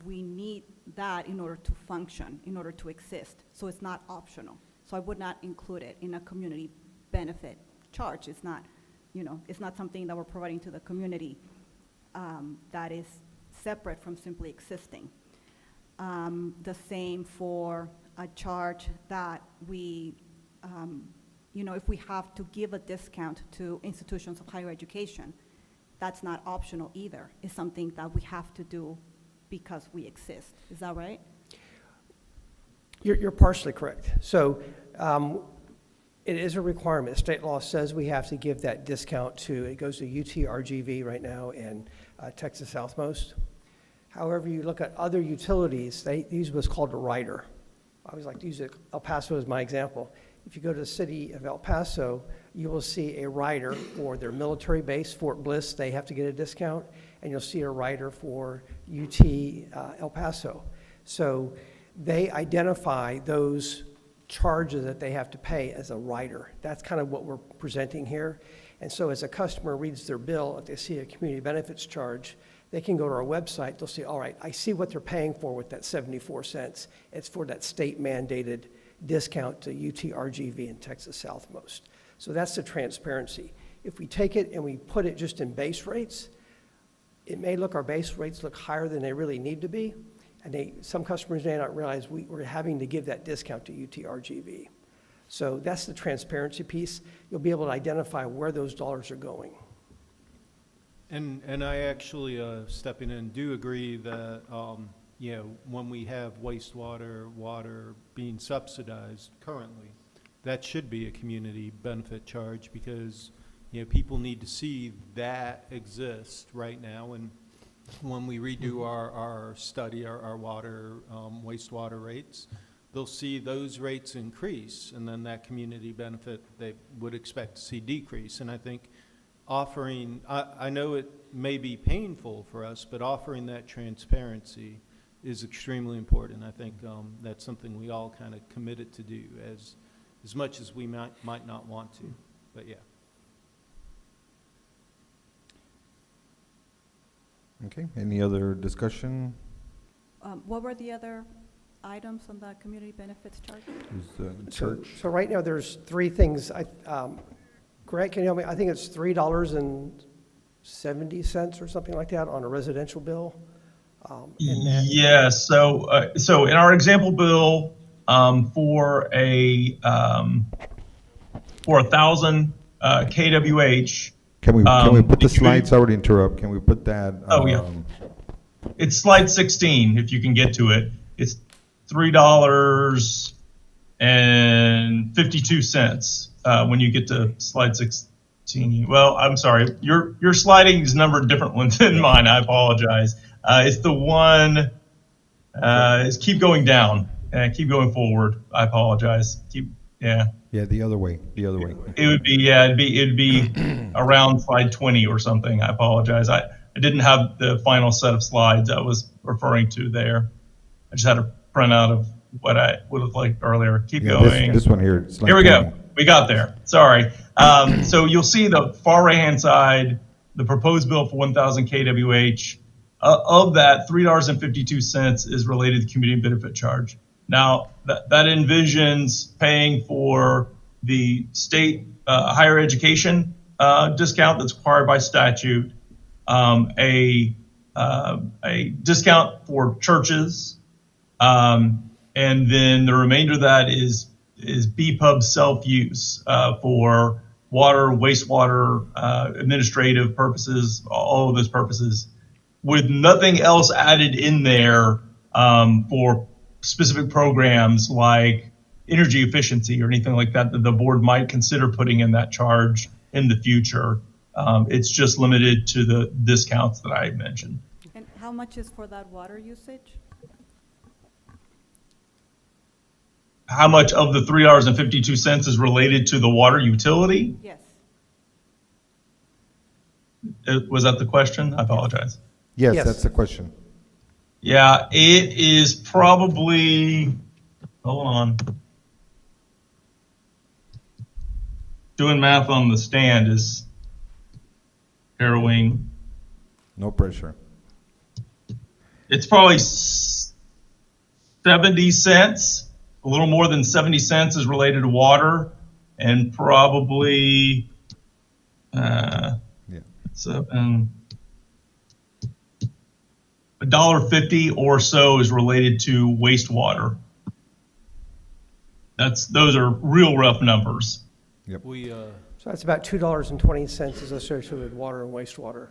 we need that in order to function, in order to exist. So it's not optional. So I would not include it in a community benefit charge. It's not, it's not something that we're providing to the community that is separate from simply existing. The same for a charge that we, if we have to give a discount to institutions of higher education, that's not optional either. It's something that we have to do because we exist. Is that right? You're partially correct. So it is a requirement. State law says we have to give that discount to, it goes to UTRGV right now and Texas Southmost. However, you look at other utilities, they use what's called a rider. I always like to use El Paso as my example. If you go to the city of El Paso, you will see a rider for their military base, Fort Bliss, they have to get a discount, and you'll see a rider for UT El Paso. So they identify those charges that they have to pay as a rider. That's kind of what we're presenting here. And so as a customer reads their bill, if they see a community benefits charge, they can go to our website, they'll see, all right, I see what they're paying for with that 74 cents. It's for that state mandated discount to UTRGV and Texas Southmost. So that's the transparency. If we take it and we put it just in base rates, it may look, our base rates look higher than they really need to be. And some customers may not realize we're having to give that discount to UTRGV. So that's the transparency piece. You'll be able to identify where those dollars are going. And I actually, stepping in, do agree that, when we have wastewater, water being subsidized currently, that should be a community benefit charge because, people need to see that exist right now. And when we redo our study, our water, wastewater rates, they'll see those rates increase, and then that community benefit they would expect to see decrease. And I think offering, I know it may be painful for us, but offering that transparency is extremely important. I think that's something we all kind of committed to do as much as we might not want to, but yeah. Okay, any other discussion? What were the other items on the community benefits charge? Is the church? So right now there's three things. Greg, can you help me? I think it's $3.70 or something like that on a residential bill. Yes. So in our example bill, for 1,000 kWh. Can we put the the slides? Sorry to interrupt. Can we put that? Oh, yeah. It's slide 16, if you can get to it. It's $3.52 when you get to slide 16. Well, I'm sorry. Your sliding is numbered differently than mine. I apologize. It's the one. Keep going down. Keep going forward. I apologize. Yeah, the other way. It would be it'd be around slide 20 or something. I apologize. I didn't have the final set of slides I was referring to there. I just had a printout of what I would look like earlier. Keep going. This one here. Here we go. We got there. Sorry. So you'll see the far right-hand side, the proposed bill for 1,000 kWh. Of that, $3.52 is related to community benefit charge. Now, that envisions paying for the state higher education discount that's required by statute, a discount for churches, and then the remainder of that is BPUB self-use for water, wastewater, administrative purposes, all of those purposes, with nothing else added in there for specific programs like energy efficiency or anything like that that the board might consider putting in that charge in the future. It's just limited to the discounts that I mentioned. And how much is for that water usage? How much of the $3.52 is related to the water utility? Yes. Was that the question? I apologize. Yes, Yes. that's the question. Yeah, it is probably, hold on. Doing math on the stand is harrowing. No pressure. It's probably 70 cents. A little more than 70 cents is related to water, and probably Yeah. $1.50 or so is related to wastewater. Those are real rough numbers. We, So that's about $2.20 is associated with water and wastewater.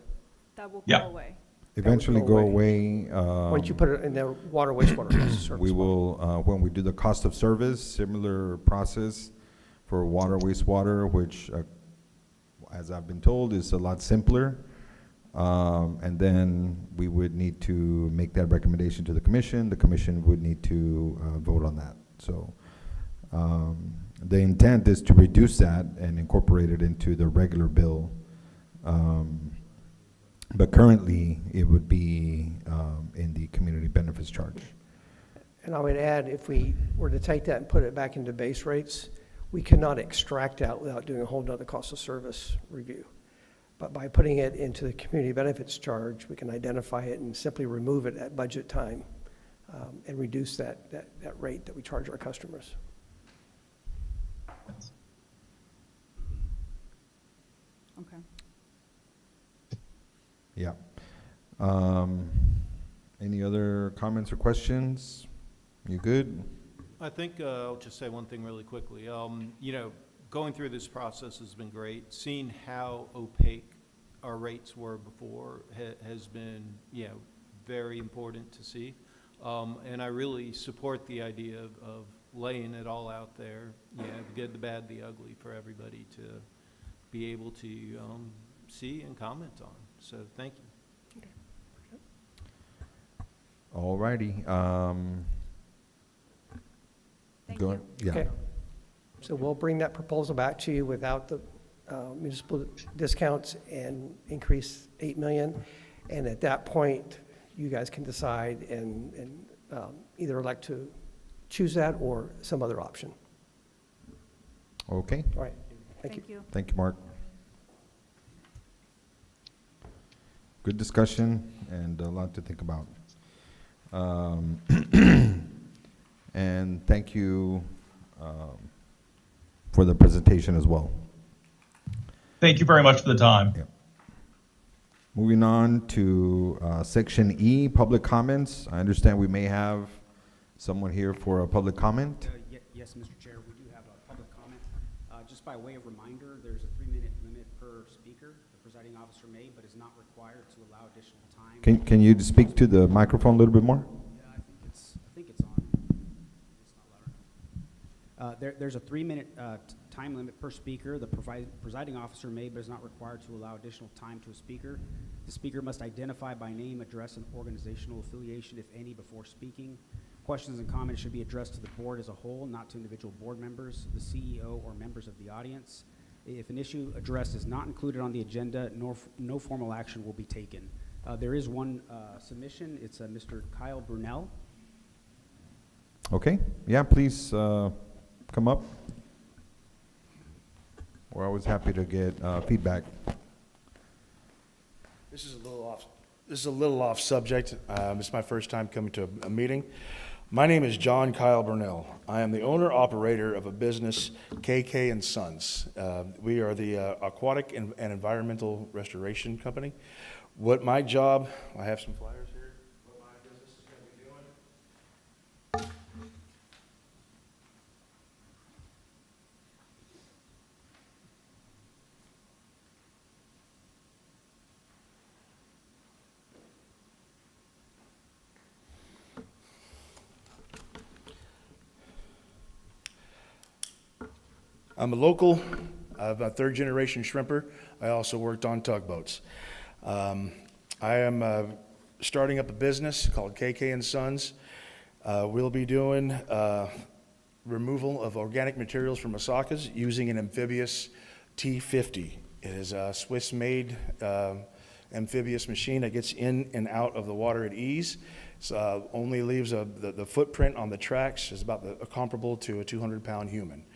That will Yeah. go away. Eventually go go away. away. Once you put it in the water wastewater cost of service. We will, when we do the cost of service, similar process for water, wastewater, which, as I've been told, is a lot simpler. And then we would need to make that recommendation to the commission. The commission would need to vote on that. So the intent is to reduce that and incorporate it into the regular bill. But currently, it would be in the community benefits charge. And I would add, if we were to take that and put it back into base rates, we cannot extract out without doing a whole nother cost of service review. But by putting it into the community benefits charge, we can identify it and simply remove it at budget time and reduce that rate that we charge our customers. Okay. Yeah. Any other comments or questions? You good? I think I'll just say one thing really quickly. You know, going through this process has been great. Seeing how opaque our rates were before has been, you know, very important to see. And I really support the idea of laying it all out there, you know, the good, the bad, the ugly, for everybody to be able to see and comment on. So thank you. All righty. Thank Go you. ahead. Yeah. Okay. So we'll bring that proposal back to you without the municipal discounts and increase 8 million. And at that point, you guys can decide and either elect to choose that or some other option. Okay. All right. Thank you. Thank you. Thank you, Mark. Good discussion and a lot to think about. And thank you for the presentation as well. Thank you very much for the time. Yeah. Moving on to Section E, public comments. I understand we may have someone here for a public comment. Yes, Mr. Chair, we do have a public comment. Just by way of reminder, there's a 3-minute limit per speaker. The presiding officer may, but is not required to allow additional time. Can you speak to the microphone a little bit more? Yeah, I think it's on. It's not loud enough. There's a 3-minute time limit per speaker. The presiding officer may, but is not required to allow additional time to a speaker. The speaker must identify by name, address, and organizational affiliation, if any, before speaking. Questions and comments should be addressed to the board as a whole, not to individual board members, the CEO, or members of the audience. If an issue addressed is not included on the agenda, no formal action will be taken. There is one submission. It's Mr. Kyle Brunel. Okay, yeah, please come up. We're always happy to get feedback. This is a little off subject. It's my first time coming to a meeting. My name is John Kyle Burnell. I am the owner-operator of a business, KK and Sons. We are the aquatic and environmental restoration company. What my job, I have some flyers here, what my business is going to be doing. I'm a local. I'm a third-generation shrimper. I also worked on tugboats. I am starting up a business called KK and Sons. We'll be doing removal of organic materials from masakas using an amphibious T50. It is a Swiss-made amphibious machine that gets in and out of the water at ease. So, only leaves the footprint on the tracks is about comparable to a 200-pound human.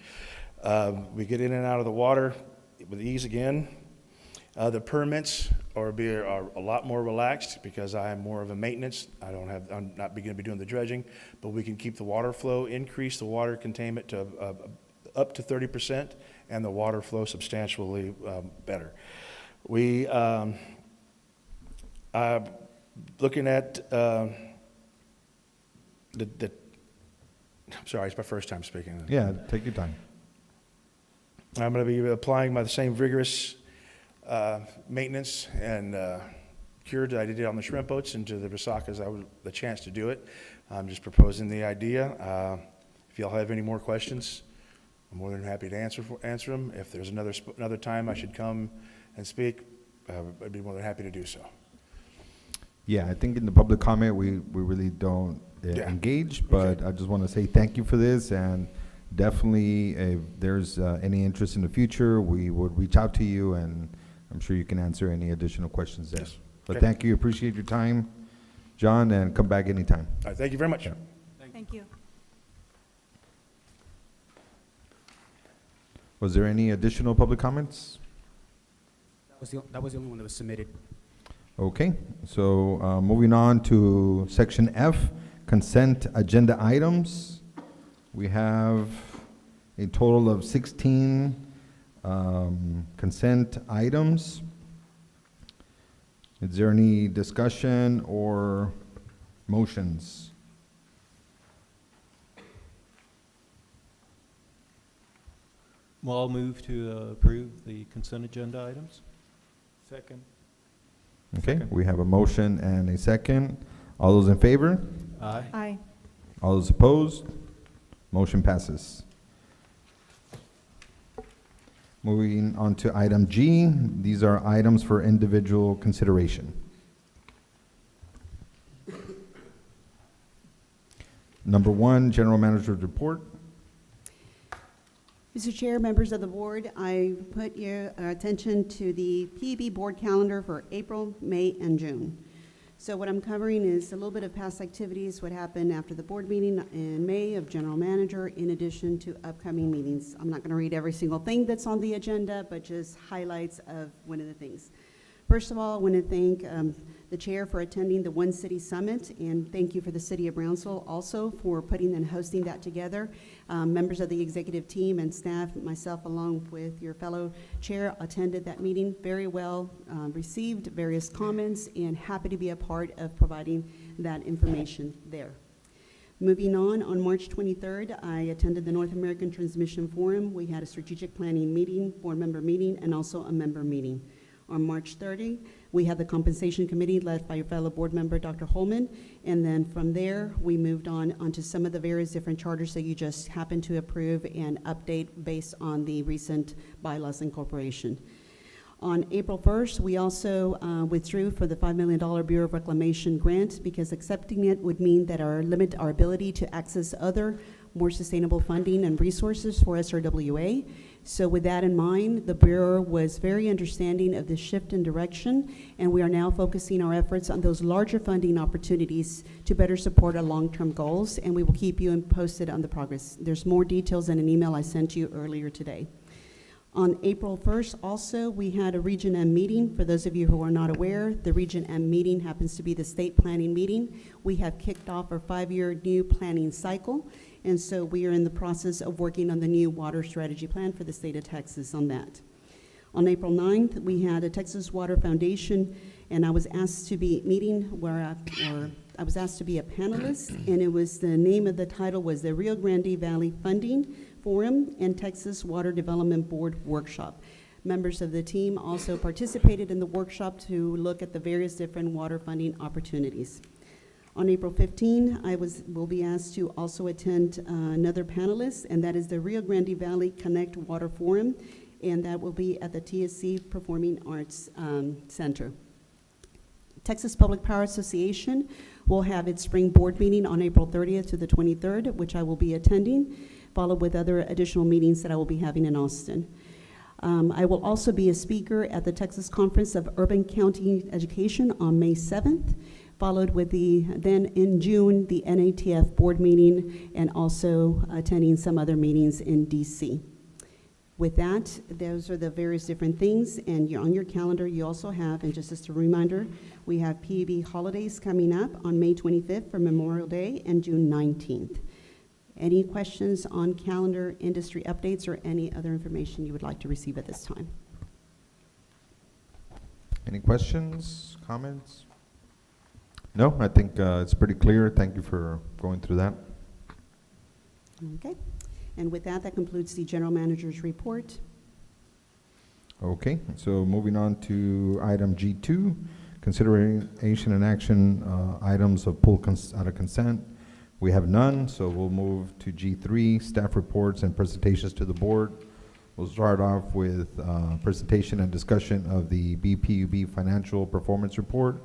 We get in and out of the water with ease again. The permits are a lot more relaxed because I am more of a maintenance. I'm not going to be doing the dredging, but we can keep the water flow, increase the water containment to up to 30%, and the water flow substantially better. We are looking at I'm sorry, it's my first time speaking. Yeah, take your time. I'm going to be applying the same vigorous maintenance and cure that I did on the shrimp boats into the masakas. I would the chance to do it. I'm just proposing the idea. If y'all have any more questions, I'm more than happy to answer them. If there's another time I should come and speak, I'd be more than happy to do so. Yeah, I think in the public comment, we really don't engage, but I just want to say thank you for this, and definitely if there's any interest in the future, we would reach out to you, and I'm sure you can answer any additional questions there. Yes. But Okay. thank you, appreciate your time, John, and come back anytime. All right, thank you very much. Yeah. Thank you. Was there any additional public comments? That was the only one that was submitted. Okay, so moving on to section F, consent agenda items. We have a total of 16 consent items. Is there any discussion or motions? Well, I'll move to approve the consent agenda items. Second. Okay, Second. we have a motion and a second. All those in favor? Aye. Aye. All those opposed? Motion passes. Moving on to item G, these are items for individual consideration. Number 1, General Manager's report. Mr. Chair, members of the board, I put your attention to the PEB board calendar for April, May, and June. So what I'm covering is a little bit of past activities, what happened after the board meeting in May of general manager, in addition to upcoming meetings. I'm not going to read every single thing that's on the agenda, but just highlights of one of the things. First of all, I want to thank the chair for attending the One City Summit, and thank you for the City of Brownsville also for putting and hosting that together. Members of the executive team and staff, myself along with your fellow chair, attended that meeting very well, received various comments, and happy to be a part of providing that information there. Moving on March 23rd, I attended the North American Transmission Forum. We had a strategic planning meeting, board member meeting, and also a member meeting. On March 30, we had the compensation committee led by your fellow board member, Dr. Holman, and then from there, we moved onto some of the various different charters that you just happened to approve and update based on the recent bylaws incorporation. On April 1st, we also withdrew for the $5 million Bureau of Reclamation grant because accepting it would mean that limit our ability to access other more sustainable funding and resources for SRWA. So with that in mind, the Bureau was very understanding of this shift in direction, and we are now focusing our efforts on those larger funding opportunities to better support our long-term goals, and we will keep you posted on the progress. There's more details in an email I sent you earlier today. On April 1st, also, we had a Region M meeting. For those of you who are not aware, the Region M meeting happens to be the state planning meeting. We have kicked off our 5-year new planning cycle, and so we are in the process of working on the new water strategy plan for the state of Texas on that. On April 9th, we had a Texas Water Foundation, and I was asked to be I was asked to be a panelist, and it was, the name of the title was the Rio Grande Valley Funding Forum and Texas Water Development Board Workshop. Members of the team also participated in the workshop to look at the various different water funding opportunities. On April 15, will be asked to also attend another panelist, and that is the Rio Grande Valley Connect Water Forum, and that will be at the TSC Performing Arts Center. Texas Public Power Association will have its spring board meeting on April 30th to the 23rd, which I will be attending, followed with other additional meetings that I will be having in Austin. I will also be a speaker at the Texas Conference of Urban County Education on May 7th, followed with then in June, the NATF board meeting, and also attending some other meetings in DC. With that, those are the various different things, and on your calendar you also have, and just as a reminder, we have PEB holidays coming up on May 25th for Memorial Day and June 19th. Any questions on calendar, industry updates, or any other information you would like to receive at this time? Any questions, comments? No, I think it's pretty clear. Thank you for going through that. Okay. And with that, that concludes the general manager's report. Okay, so moving on to item G2, consideration and action items of pull out of consent. We have none, so we'll move to G3, staff reports and presentations to the board. We'll start off with presentation and discussion of the BPUB financial performance report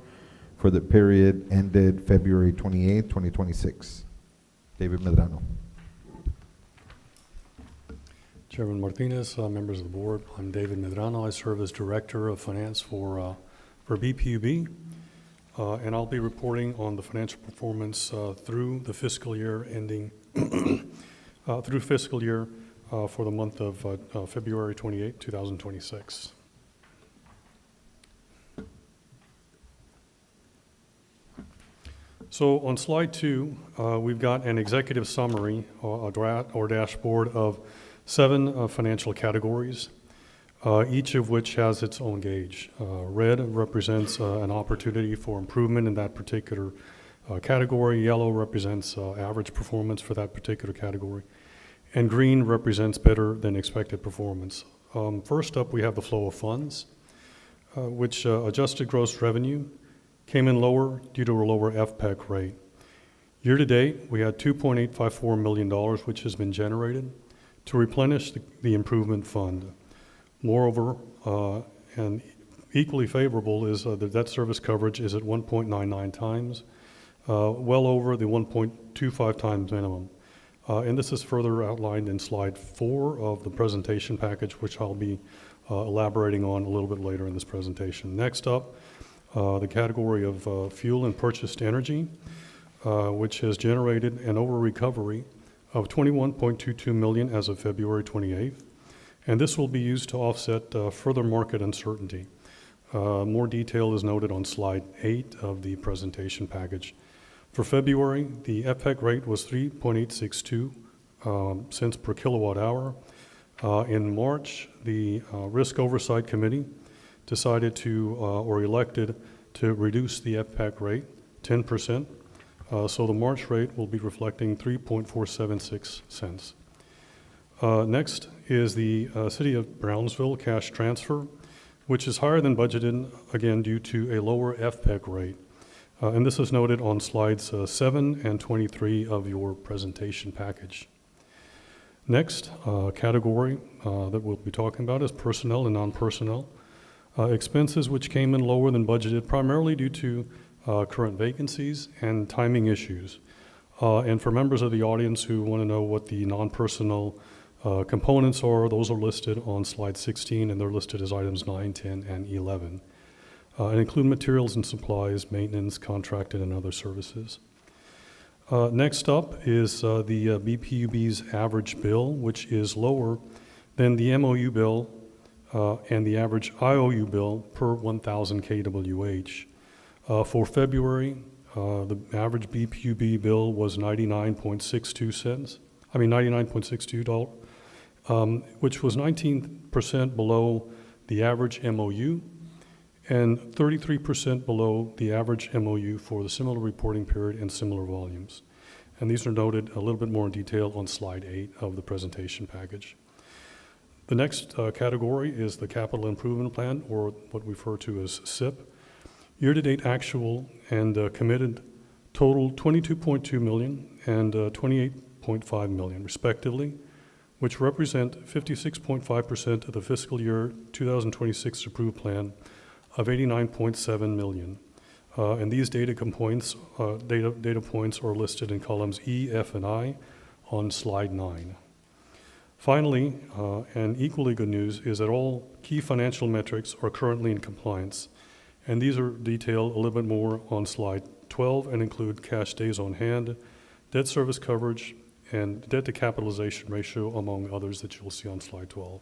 for the period ended February 28th, 2026. David Medrano. Chairman Martinez, members of the board, I'm David Medrano. I serve as Director of Finance for BPUB, and I'll be reporting on the financial performance through the fiscal year ending, for the month of February 28, 2026. So on slide 2, we've got an executive summary or dashboard of 7 financial categories, each of which has its own gauge. Red represents an opportunity for improvement in that particular category. Yellow represents average performance for that particular category. And green represents better than expected performance. First up, we have the flow of funds, which adjusted gross revenue came in lower due to a lower FPEC rate. Year to date, we had $2.854 million, which has been generated to replenish the improvement fund. Moreover, and equally favorable is the debt service coverage is at 1.99 times, well over the 1.25 times minimum. And this is further outlined in slide 4 of the presentation package, which I'll be elaborating on a little bit later in this presentation. Next up, the category of fuel and purchased energy, which has generated an over-recovery of $21.22 million as of February 28th, and this will be used to offset further market uncertainty. More detail is noted on slide 8 of the presentation package. For February, the FPEC rate was 3.862 cents per kilowatt hour. In March, the Risk Oversight Committee decided to, or elected to reduce the FPEC rate 10%. So the March rate will be reflecting 3.476 cents. Next is the City of Brownsville cash transfer, which is higher than budgeted, again, due to a lower FPEC rate. And this is noted on slides 7 and 23 of your presentation package. Next category that we'll be talking about is personnel and non-personnel expenses, which came in lower than budgeted, primarily due to current vacancies and timing issues. And for members of the audience who want to know what the non-personnel components are, those are listed on slide 16, and they're listed as items 9, 10, and 11. And include materials and supplies, maintenance, contracted, and other services. Next up is the BPUB's average bill, which is lower than the MOU bill and the average IOU bill per 1,000 kWh. For February, the average BPUB bill was 99.62 which was 19% below the average MOU and 33% below the average MOU for the similar reporting period and similar volumes. And these are noted a little bit more in detail on slide 8 of the presentation package. The next category is the Capital Improvement Plan, or what we refer to as SIP. Year-to-date actual and committed total $22.2 million and $28.5 million, respectively, which represent 56.5% of the fiscal year 2026 approved plan of $89.7 million. And these data points are listed in columns E, F, and I on slide 9. Finally, and equally good news, is that all key financial metrics are currently in compliance. And these are detailed a little bit more on slide 12 and include cash days on hand, debt service coverage, and debt to capitalization ratio, among others that you'll see on slide 12.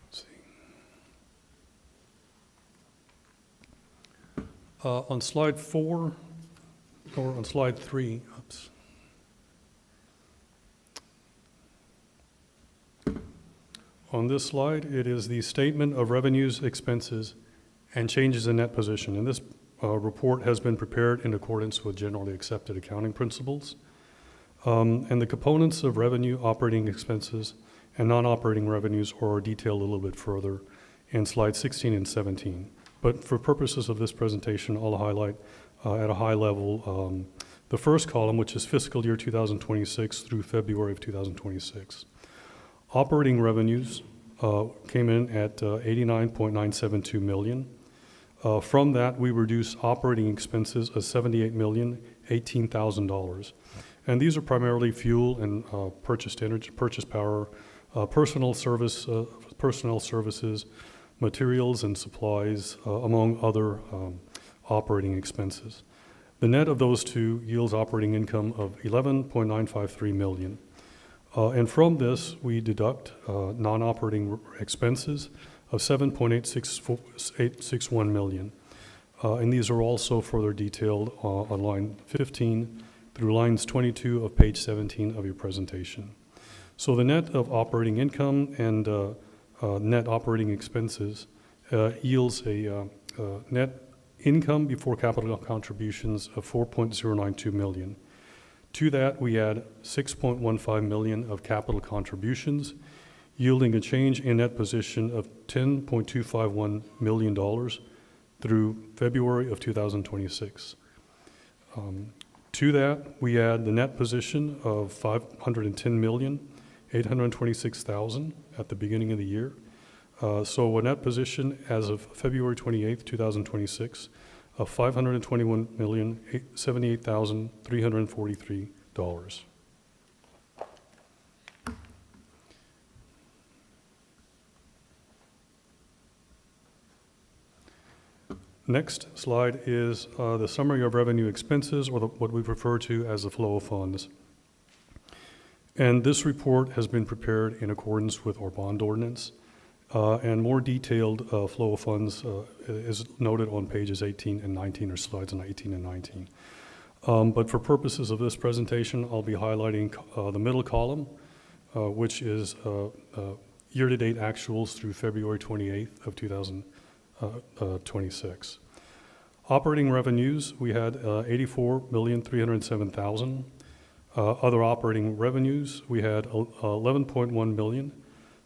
Let's see. On slide 4, or on slide 3, oops. On this slide, it is the statement of revenues, expenses, and changes in net position. And this report has been prepared in accordance with generally accepted accounting principles. And the components of revenue, operating expenses, and non-operating revenues are detailed a little bit further in slides 16 and 17. But for purposes of this presentation, I'll highlight at a high level the first column, which is fiscal year 2026 through February of 2026. Operating revenues came in at $89.972 million. From that, we reduced operating expenses of $78,018,000. And these are primarily fuel and purchased energy, purchased power, personnel services, materials and supplies, among other operating expenses. The net of those two yields operating income of $11.953 million. And from this, we deduct non-operating expenses of $7.861 million. And these are also further detailed on line 15 through lines 22 of page 17 of your presentation. So the net of operating income and net operating expenses yields a net income before capital contributions of $4.092 million. To that, we add $6.15 million of capital contributions, yielding a change in net position of $10.251 million through February of 2026. To that, we add the net position of $510,826,000 at the beginning of the year. So a net position as of February 28th, 2026 of $521,078,343. Next slide is the summary of revenue expenses, or what we refer to as the flow of funds. And this report has been prepared in accordance with our bond ordinance, and more detailed flow of funds is noted on pages 18 and 19, or slides on 18 and 19. But for purposes of this presentation, I'll be highlighting the middle column, which is year-to-date actuals through February 28th of 2026. Operating revenues, we had $84,307,000. Other operating revenues, we had $11.1 million.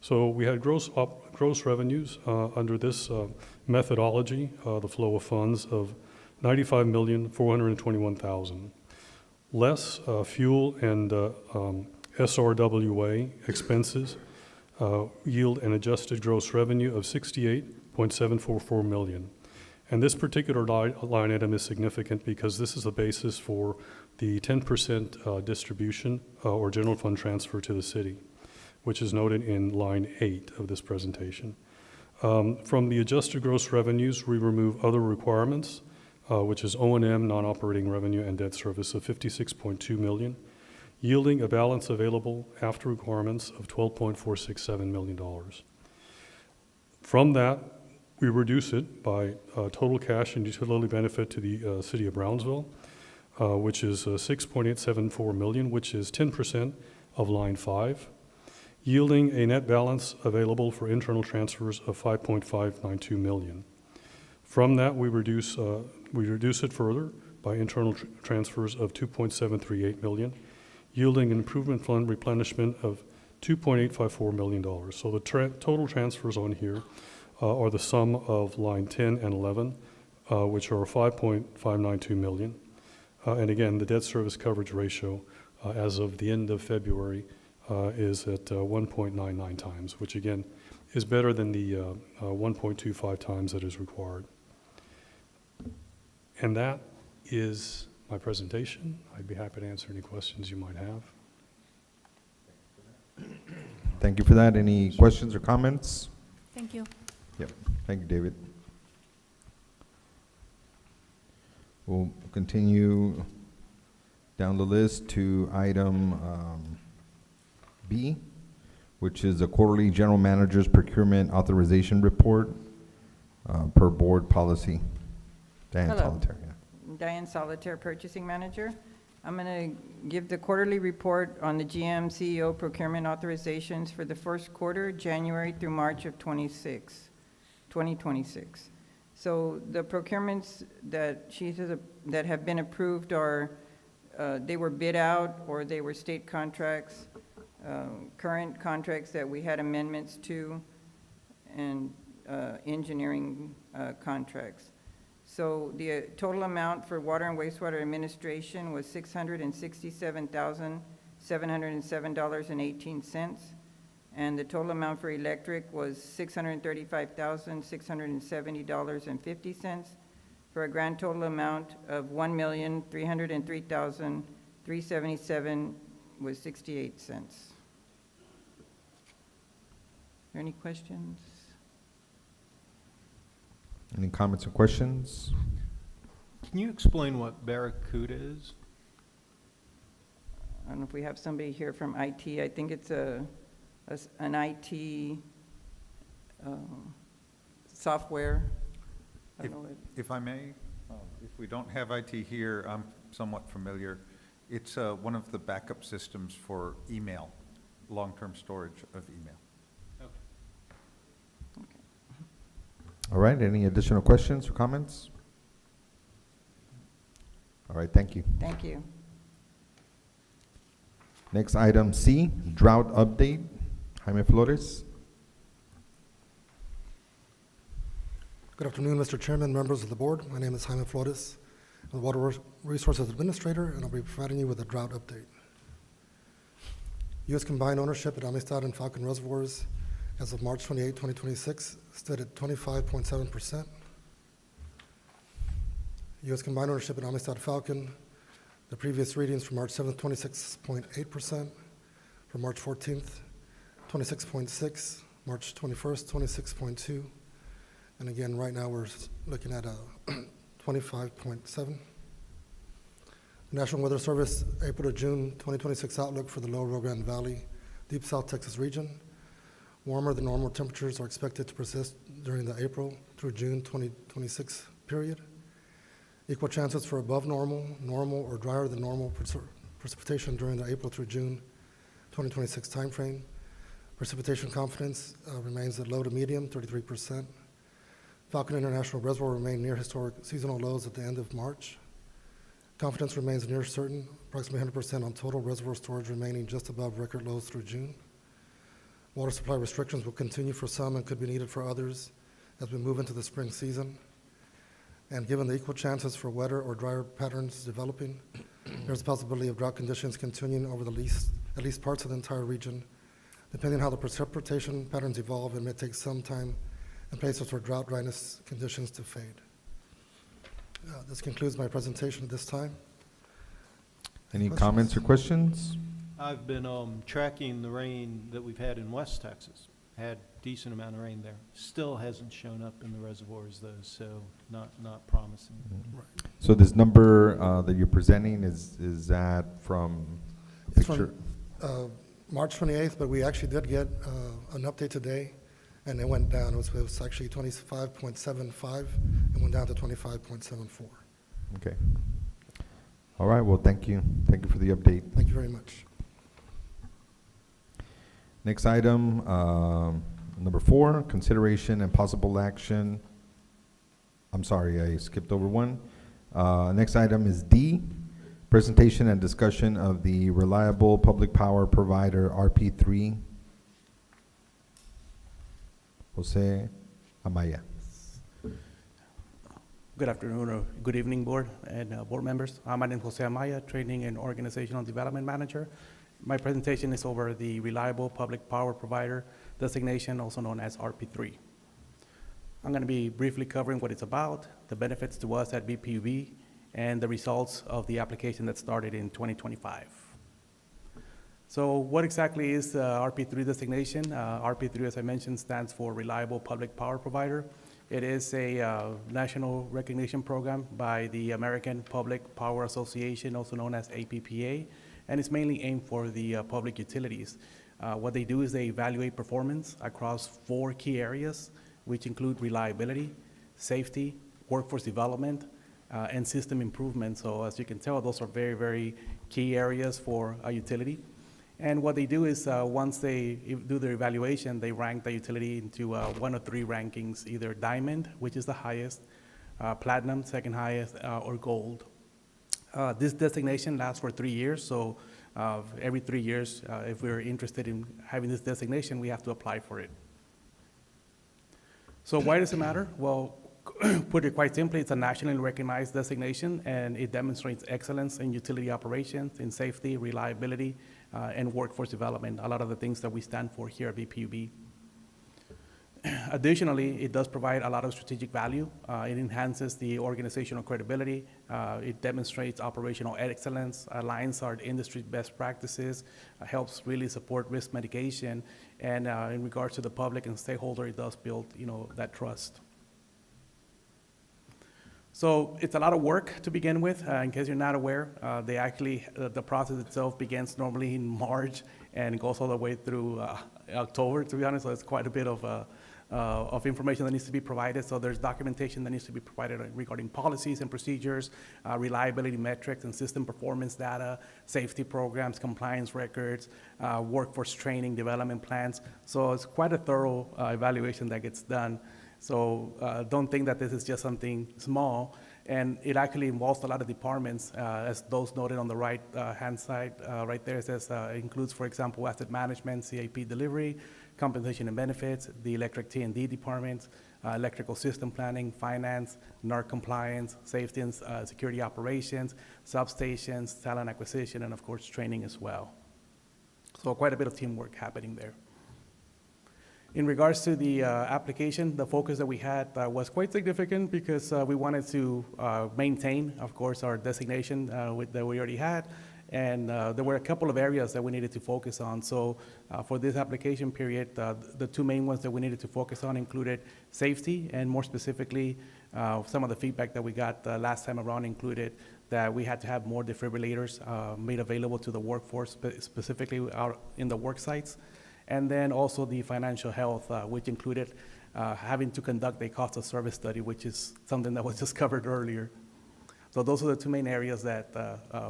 So we had gross revenues under this methodology, the flow of funds, of $95,421,000. Less fuel and SRWA expenses yield an adjusted gross revenue of $68.744 million. And this particular line item is significant because this is the basis for the 10% distribution or general fund transfer to the city, which is noted in line 8 of this presentation. From the adjusted gross revenues, we remove other requirements, which is O&M, non-operating revenue, and debt service of $56.2 million, yielding a balance available after requirements of $12.467 million. From that, we reduce it by total cash and utility benefit to the city of Brownsville, which is $6.874 million, which is 10% of line 5, yielding a net balance available for internal transfers of $5.592 million. From that, we reduce it further by internal transfers of $2.738 million, yielding an improvement fund replenishment of $2.854 million. So the total transfers on here are the sum of line 10 and 11, which are $5.592 million. And again, the debt service coverage ratio as of the end of February is at 1.99 times, which again is better than the 1.25 times that is required. And that is my presentation. I'd be happy to answer any questions you might have. Thank you for that. Any questions or comments? Thank you. Yep. Thank you, David. We'll continue down the list to item B, which is the quarterly general manager's procurement authorization report per board policy. Diane Hello. Solitaire, yeah. Diane Solitaire, Purchasing Manager. I'm going to give the quarterly report on the GM CEO procurement authorizations for the first quarter, January through March of 2026. So the procurements that that have been approved are, they were bid out or they were state contracts, current contracts that we had amendments to, and engineering contracts. So the total amount for water and wastewater administration was $667,707.18. And the total amount for electric was $635,670.50, for a grand total amount of $1,303,377 with 68 cents. Are there any questions? Any comments or questions? Can you explain what Barracuda is? I don't know if we have somebody here from IT. I think it's an IT software. I don't know what- If I may, if we don't have IT here, I'm somewhat familiar. It's one of the backup systems for email, long-term storage of email. All right, any additional questions or comments? All right, thank you. Thank you. Next item C, drought update. Jaime Flores. Good afternoon, Mr. Chairman, members of the board. My name is Jaime Flores. I'm the Water Resources Administrator, and I'll be providing you with a drought update. U.S. combined ownership at Amistad and Falcon reservoirs as of March 28, 2026, stood at 25.7%. U.S. combined ownership at Amistad Falcon, the previous readings from March 7th, 26.8%, from March 14th, 26.6%, March 21st, 26.2%, and again, right now we're looking at 25.7%. The National Weather Service April to June 2026 outlook for the Lower Rio Grande Valley, Deep South Texas region. Warmer than normal temperatures are expected to persist during the April through June 2026 period. Equal chances for above normal, normal, or drier than normal precipitation during the April through June 2026 timeframe. Precipitation confidence remains at low to medium, 33%. Falcon International Reservoir remained near historic seasonal lows at the end of March. Confidence remains near certain, approximately 100% on total reservoir storage remaining just above record lows through June. Water supply restrictions will continue for some and could be needed for others as we move into the spring season. And given the equal chances for wetter or drier patterns developing, there's a possibility of drought conditions continuing over at least parts of the entire region. Depending on how the precipitation patterns evolve, it may take some time in places for drought dryness conditions to fade. This concludes my presentation at this time. Any comments or questions? I've been tracking the rain that we've had in West Texas. Had decent amount of rain there. Still hasn't shown up in the reservoirs though, so not promising. So this number that you're presenting, is that from It's picture. from March 28th, but we actually did get an update today, and it went down. It was actually 25.75, and went down to 25.74. Okay. All right, well, thank you. Thank you for the update. Thank you very much. Next item, number 4, consideration and possible action. I'm sorry, I skipped over one. Next item is D, presentation and discussion of the Reliable Public Power Provider, RP3. Jose Amaya. Good afternoon or good evening, board and board members. My name is Jose Amaya, Training and Organizational Development Manager. My presentation is over the Reliable Public Power Provider designation, also known as RP3. I'm going to be briefly covering what it's about, the benefits to us at BPUB, and the results of the application that started in 2025. So what exactly is the RP3 designation? RP3, as I mentioned, stands for Reliable Public Power Provider. It is a national recognition program by the American Public Power Association, also known as APPA, and it's mainly aimed for the public utilities. What they do is they evaluate performance across 4 key areas, which include reliability, safety, workforce development, and system improvement. So as you can tell, those are very, very key areas for a utility. And what they do is once they do their evaluation, they rank the utility into 1 of 3 rankings, either diamond, which is the highest, platinum, second highest, or gold. This designation lasts for 3 years, so every 3 years, if we're interested in having this designation, we have to apply for it. So why does it matter? Well, put it quite simply, it's a nationally recognized designation, and it demonstrates excellence in utility operations, in safety, reliability, and workforce development, a lot of the things that we stand for here at BPUB. Additionally, it does provide a lot of strategic value. It enhances the organizational credibility. It demonstrates operational excellence, aligns our industry best practices, helps really support risk mitigation, and in regards to the public and stakeholder, it does build, that trust. So it's a lot of work to begin with. In case you're not aware, the process itself begins normally in March and goes all the way through October, to be honest. So it's quite a bit of information that needs to be provided. So there's documentation that needs to be provided regarding policies and procedures, reliability metrics and system performance data, safety programs, compliance records, workforce training, development plans. So it's quite a thorough evaluation that gets done. So don't think that this is just something small, and it actually involves a lot of departments, as those noted on the right hand side. Right there it says it includes, for example, asset management, CIP delivery, compensation and benefits, the electric T&D departments, electrical system planning, finance, NERC compliance, safety and security operations, substations, talent acquisition, and of course training as well. So quite a bit of teamwork happening there. In regards to the application, the focus that we had was quite significant because we wanted to maintain, of course, our designation that we already had, and there were a couple of areas that we needed to focus on. So for this application period, the 2 main ones that we needed to focus on included safety, and more specifically, some of the feedback that we got last time around included that we had to have more defibrillators made available to the workforce, specifically out in the work sites. And then also the financial health, which included having to conduct a cost of service study, which is something that was just covered earlier. So those are the 2 main areas that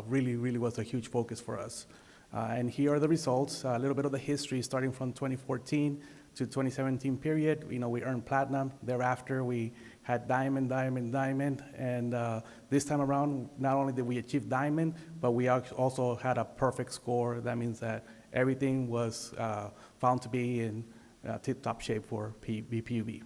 really was a huge focus for us. And here are the results, a little bit of the history starting from 2014 to 2017 period. We earned platinum. Thereafter, we had diamond, and this time around, not only did we achieve diamond, but we also had a perfect score. That means that everything was found to be in tip-top shape for BPUB.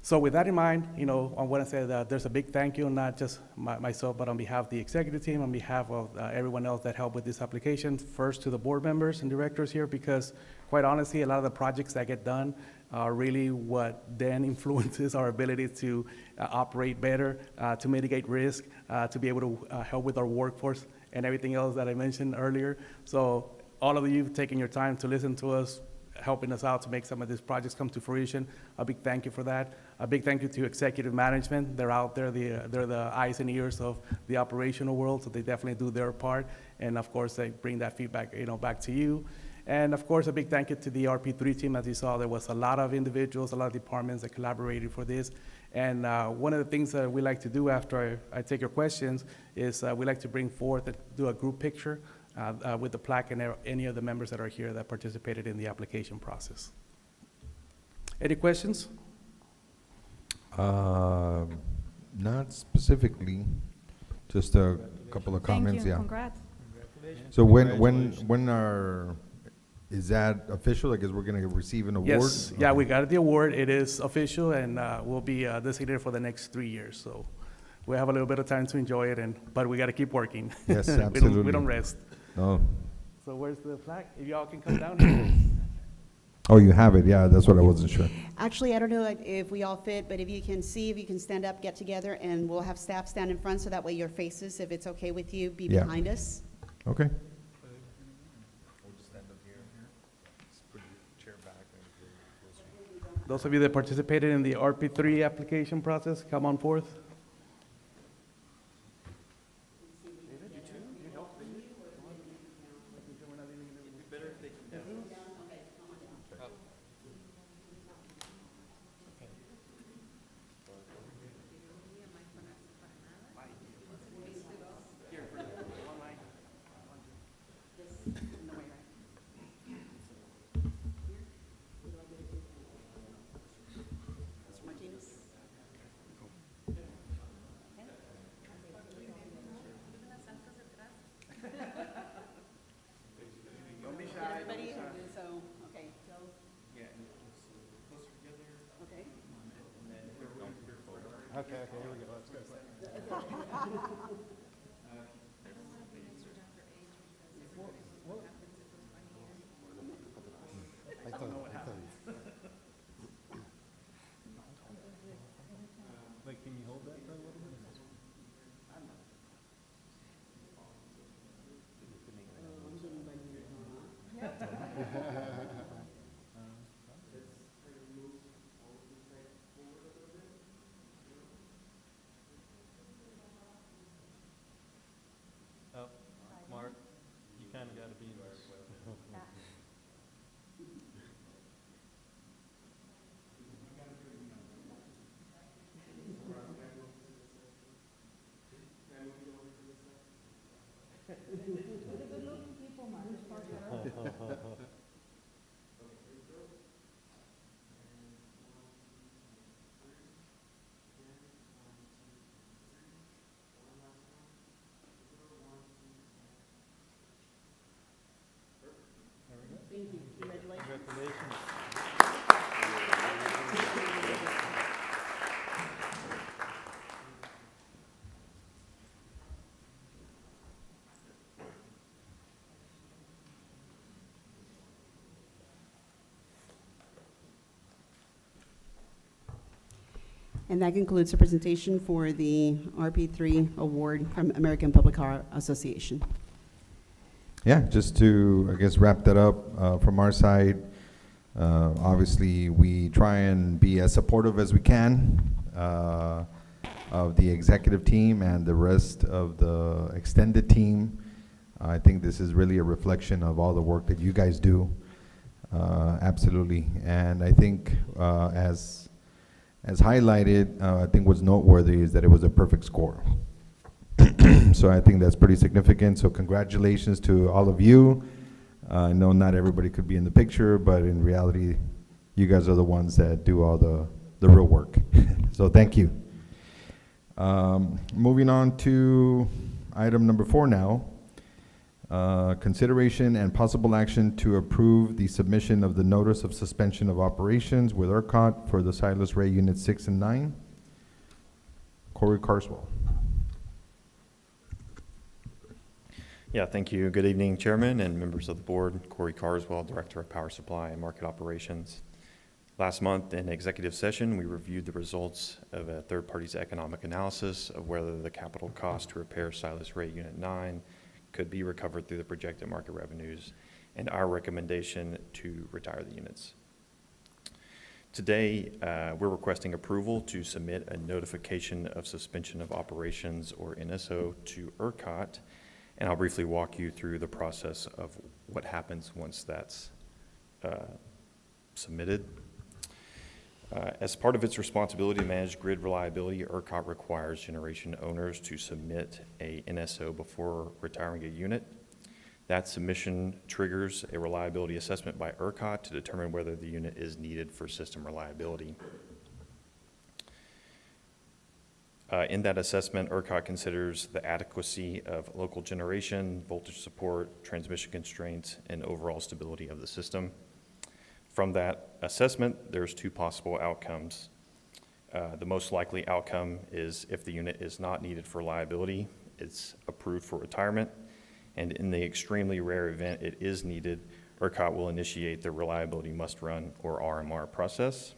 So with that in mind, I want to say that there's a big thank you, not just myself, but on behalf of the executive team, on behalf of everyone else that helped with this application, first to the board members and directors here, because quite honestly, a lot of the projects that get done are really what then influences our ability to operate better, to mitigate risk, to be able to help with our workforce and everything else that I mentioned earlier. So all of you taking your time to listen to us, helping us out to make some of these projects come to fruition, a big thank you for that. A big thank you to executive management. They're out there, they're the eyes and ears of the operational world, so they definitely do their part. And of course, they bring that feedback, back to you. And of course, a big thank you to the RP3 team. As you saw, there was a lot of individuals, a lot of departments that collaborated for this. And one of the things that we like to do after I take your questions is we like to bring forth and do a group picture with the plaque and any of the members that are here that participated in the application process. Any questions? Not specifically, just a couple of comments, Thank you, yeah. congrats. So is that official? I guess we're gonna receive an award? Yes, yeah, we got the award. It is official and will be designated for the next 3 years. So we have a little bit of time to enjoy it, but we got to keep working. Yes, We absolutely. don't rest. No. So where's the flag? If y'all can come down here. Oh, you have it, yeah, that's what I wasn't sure. Actually, I don't know if we all fit, but if you can stand up, get together, and we'll have staff stand in front, so that way your faces, if it's okay with you, be Yeah. behind us. Okay. Those of you that participated in the RP3 application process, come on forth. Everybody, so, okay, so. Okay. Okay, here we go, let's go. Like, can you hold that for a little bit? Oh, Mark, you kind of got to be in this. Congratulations. And that concludes the presentation for the RP3 award from American Public Art Association. Yeah, just to, I guess, wrap that up from our side. Obviously, we try and be as supportive as we can of the executive team and the rest of the extended team. I think this is really a reflection of all the work that you guys do. Absolutely. And I think as highlighted, I think what's noteworthy is that it was a perfect score. So I think that's pretty significant. So congratulations to all of you. I know not everybody could be in the picture, but in reality, you guys are the ones that do all the real work. So thank you. Moving on to item number 4 now. Consideration and possible action to approve the submission of the notice of suspension of operations with ERCOT for the Silas Ray Units 6 and 9. Corey Carswell. Yeah, thank you. Good evening, Chairman and members of the board. Corey Carswell, Director of Power Supply and Market Operations. Last month in executive session, we reviewed the results of a third party's economic analysis of whether the capital cost to repair Silas Ray Unit 9 could be recovered through the projected market revenues and our recommendation to retire the units. Today, we're requesting approval to submit a notification of suspension of operations, or NSO, to ERCOT, and I'll briefly walk you through the process of what happens once that's submitted. As part of its responsibility to manage grid reliability, ERCOT requires generation owners to submit a NSO before retiring a unit. That submission triggers a reliability assessment by ERCOT to determine whether the unit is needed for system reliability. In that assessment, ERCOT considers the adequacy of local generation, voltage support, transmission constraints, and overall stability of the system. From that assessment, there's two possible outcomes. The most likely outcome is if the unit is not needed for reliability, it's approved for retirement. And in the extremely rare event it is needed, ERCOT will initiate the reliability must run, or RMR, process.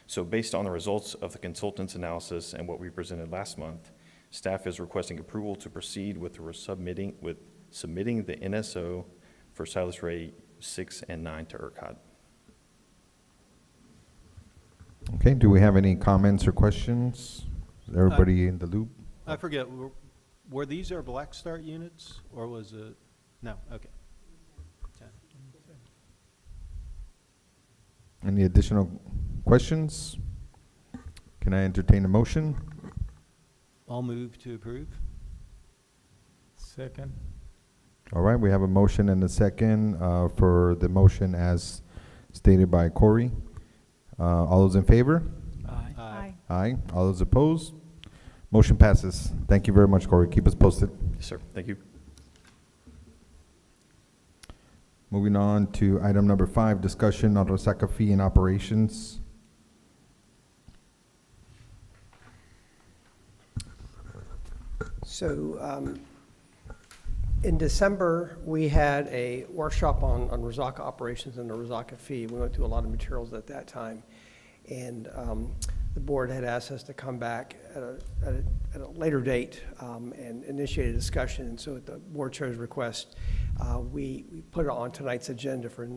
So based on the results of the consultant's analysis and what we presented last month, staff is requesting approval to proceed with submitting the NSO for Silas Ray 6 and 9 to ERCOT. Okay, do we have any comments or questions? Is everybody in the loop? I forget, were these our Black Start units, or was it, no, okay. Okay. Any additional questions? Can I entertain a motion? I'll move to approve. Second. All right, we have a motion and a second for the motion as stated by Corey. All those in favor? Aye. Aye. Aye. All those opposed? Motion passes. Thank you very much, Corey. Keep us posted. Yes, sir. Thank you. Moving on to item number 5, discussion on Resaca fee and operations. So in December, we had a workshop on Resaca operations and the Resaca fee. We went through a lot of materials at that time. And the board had asked us to come back at a later date and initiate a discussion. And so at the board chair's request, we put it on tonight's agenda for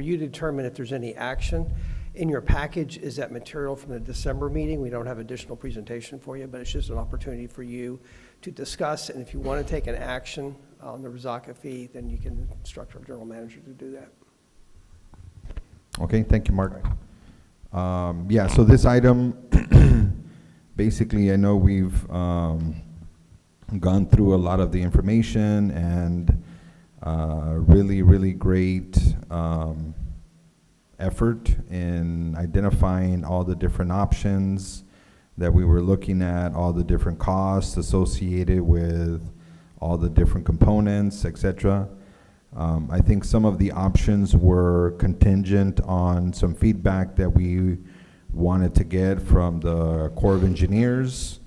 you to determine if there's any action. In your package is that material from the December meeting. We don't have additional presentation for you, but it's just an opportunity for you to discuss. And if you want to take an action on the Resaca fee, then you can instruct our general manager to do that. Okay, thank you, Mark. Yeah, so this item, basically, I know we've gone through a lot of the information and really great effort in identifying all the different options that we were looking at, all the different costs associated with all the different components, etc. I think some of the options were contingent on some feedback that we wanted to get from the Corps of Engineers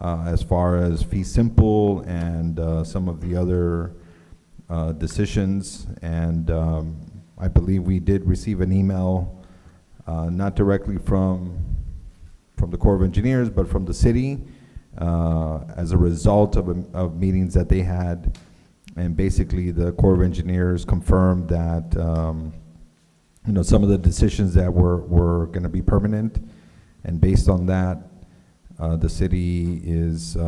as far as fee simple and some of the other decisions. And I believe we did receive an email, not directly from the Corps of Engineers, but from the city as a result of meetings that they had. And basically, the Corps of Engineers confirmed that some of the decisions that were going to be permanent, and based on that, the city is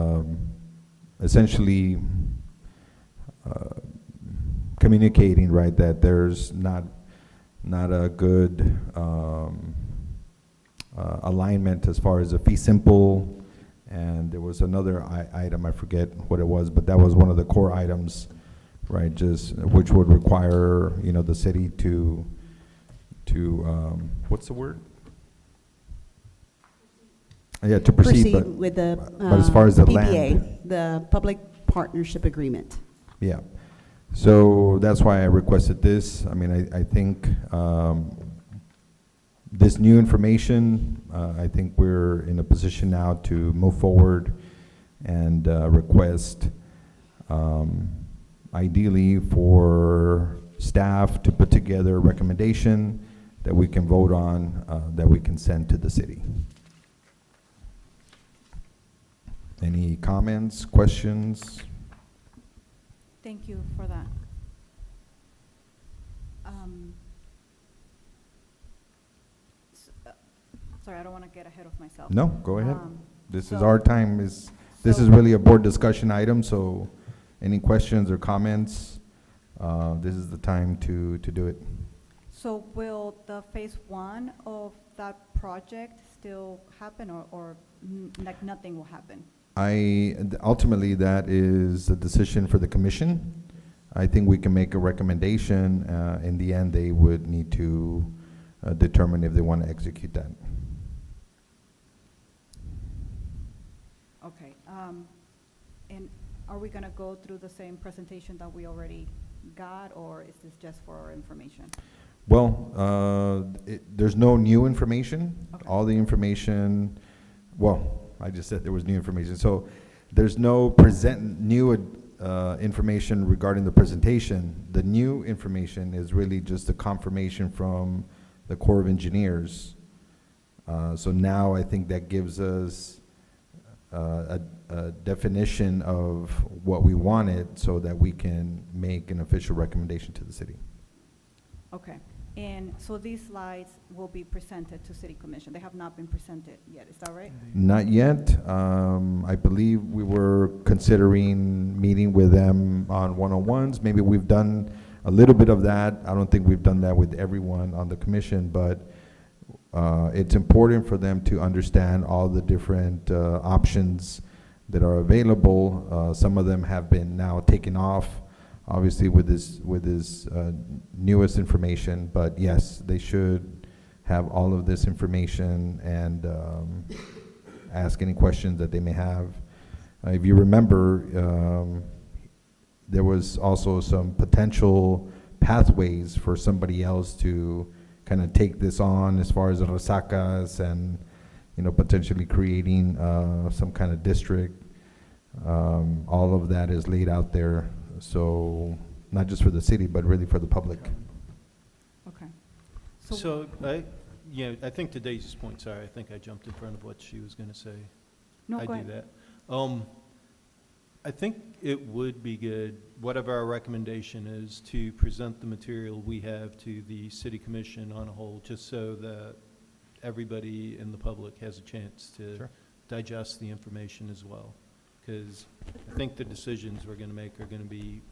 essentially communicating, right, that there's not a good alignment as far as a fee simple. And there was another item, I forget what it was, but that was one of the core items, right, just which would require, the city to what's the word? Yeah, to proceed, but with the but as far as the PPA, land, the Public Partnership Agreement. yeah. So that's why I requested this. I mean, I think this new information, I think we're in a position now to move forward and request, ideally, for staff to put together a recommendation that we can vote on, that we can send to the city. Any comments, questions? Thank you for that. sorry, I don't want to get ahead of myself. No, go ahead. This is so- our time, this is really a board discussion item, so any questions or comments, this is the time to do it. So will the phase 1 of that project still happen, or like nothing will happen? Ultimately, that is a decision for the commission. I think we can make a recommendation. In the end, they would need to determine if they want to execute that. Okay, and are we gonna go through the same presentation that we already got, or is this just for our information? Well, there's no new information. Okay. All the information, well, I just said there was new information. So there's no new information regarding the presentation. The new information is really just a confirmation from the Corps of Engineers. So now I think that gives us a definition of what we wanted so that we can make an official recommendation to the city. Okay, and so these slides will be presented to City Commission. They have not been presented yet, is that right? Not yet. I believe we were considering meeting with them on one-on-ones. Maybe we've done a little bit of that. I don't think we've done that with everyone on the commission, but it's important for them to understand all the different options that are available. Some of them have been now taken off, obviously with this newest information, but yes, they should have all of this information and ask any questions that they may have. If you remember, there was also some potential pathways for somebody else to kind of take this on as far as the resacas and, you know, potentially creating some kind of district. All of that is laid out there. So not just for the city, but really for the public. Okay. So I think to Daisy's point, sorry, I think I jumped in front of what she was going to say. No, I go do ahead. that. I think it would be good, whatever our recommendation is, to present the material we have to the city commission on a whole, just so that everybody in the public has a chance to digest the information as well. Because I think the decisions we're going to make are going to be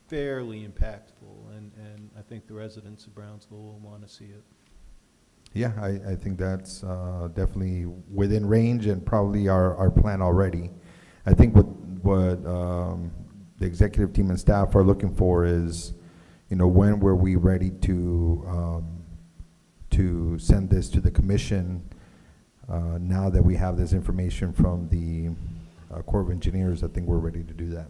fairly impactful, and I think the residents of Brownsville will want to see it. Yeah, I think that's definitely within range and probably our plan already. I think what the executive team and staff are looking for is, you know, when were we ready to send this to the commission? Now that we have this information from the Corps of Engineers, I think we're ready to do that.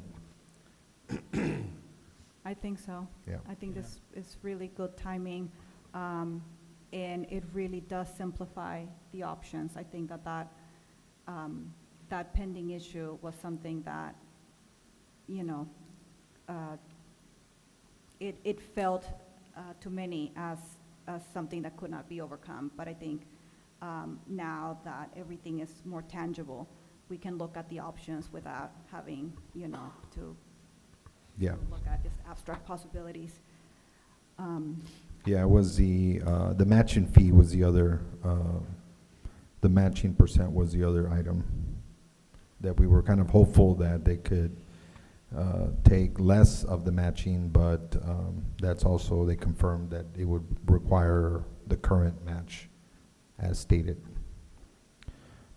I think so. Yeah. I think this is really good timing, and it really does simplify the options. I think that pending issue was something that, you know, it felt to many as something that could not be overcome. But I think now that everything is more tangible, we can look at the options without having, you know, to look at just abstract possibilities. Yeah, it was the matching fee was the other, the matching percent was the other item that we were kind of hopeful that they could take less of the matching, but that's also, they confirmed that it would require the current match as stated.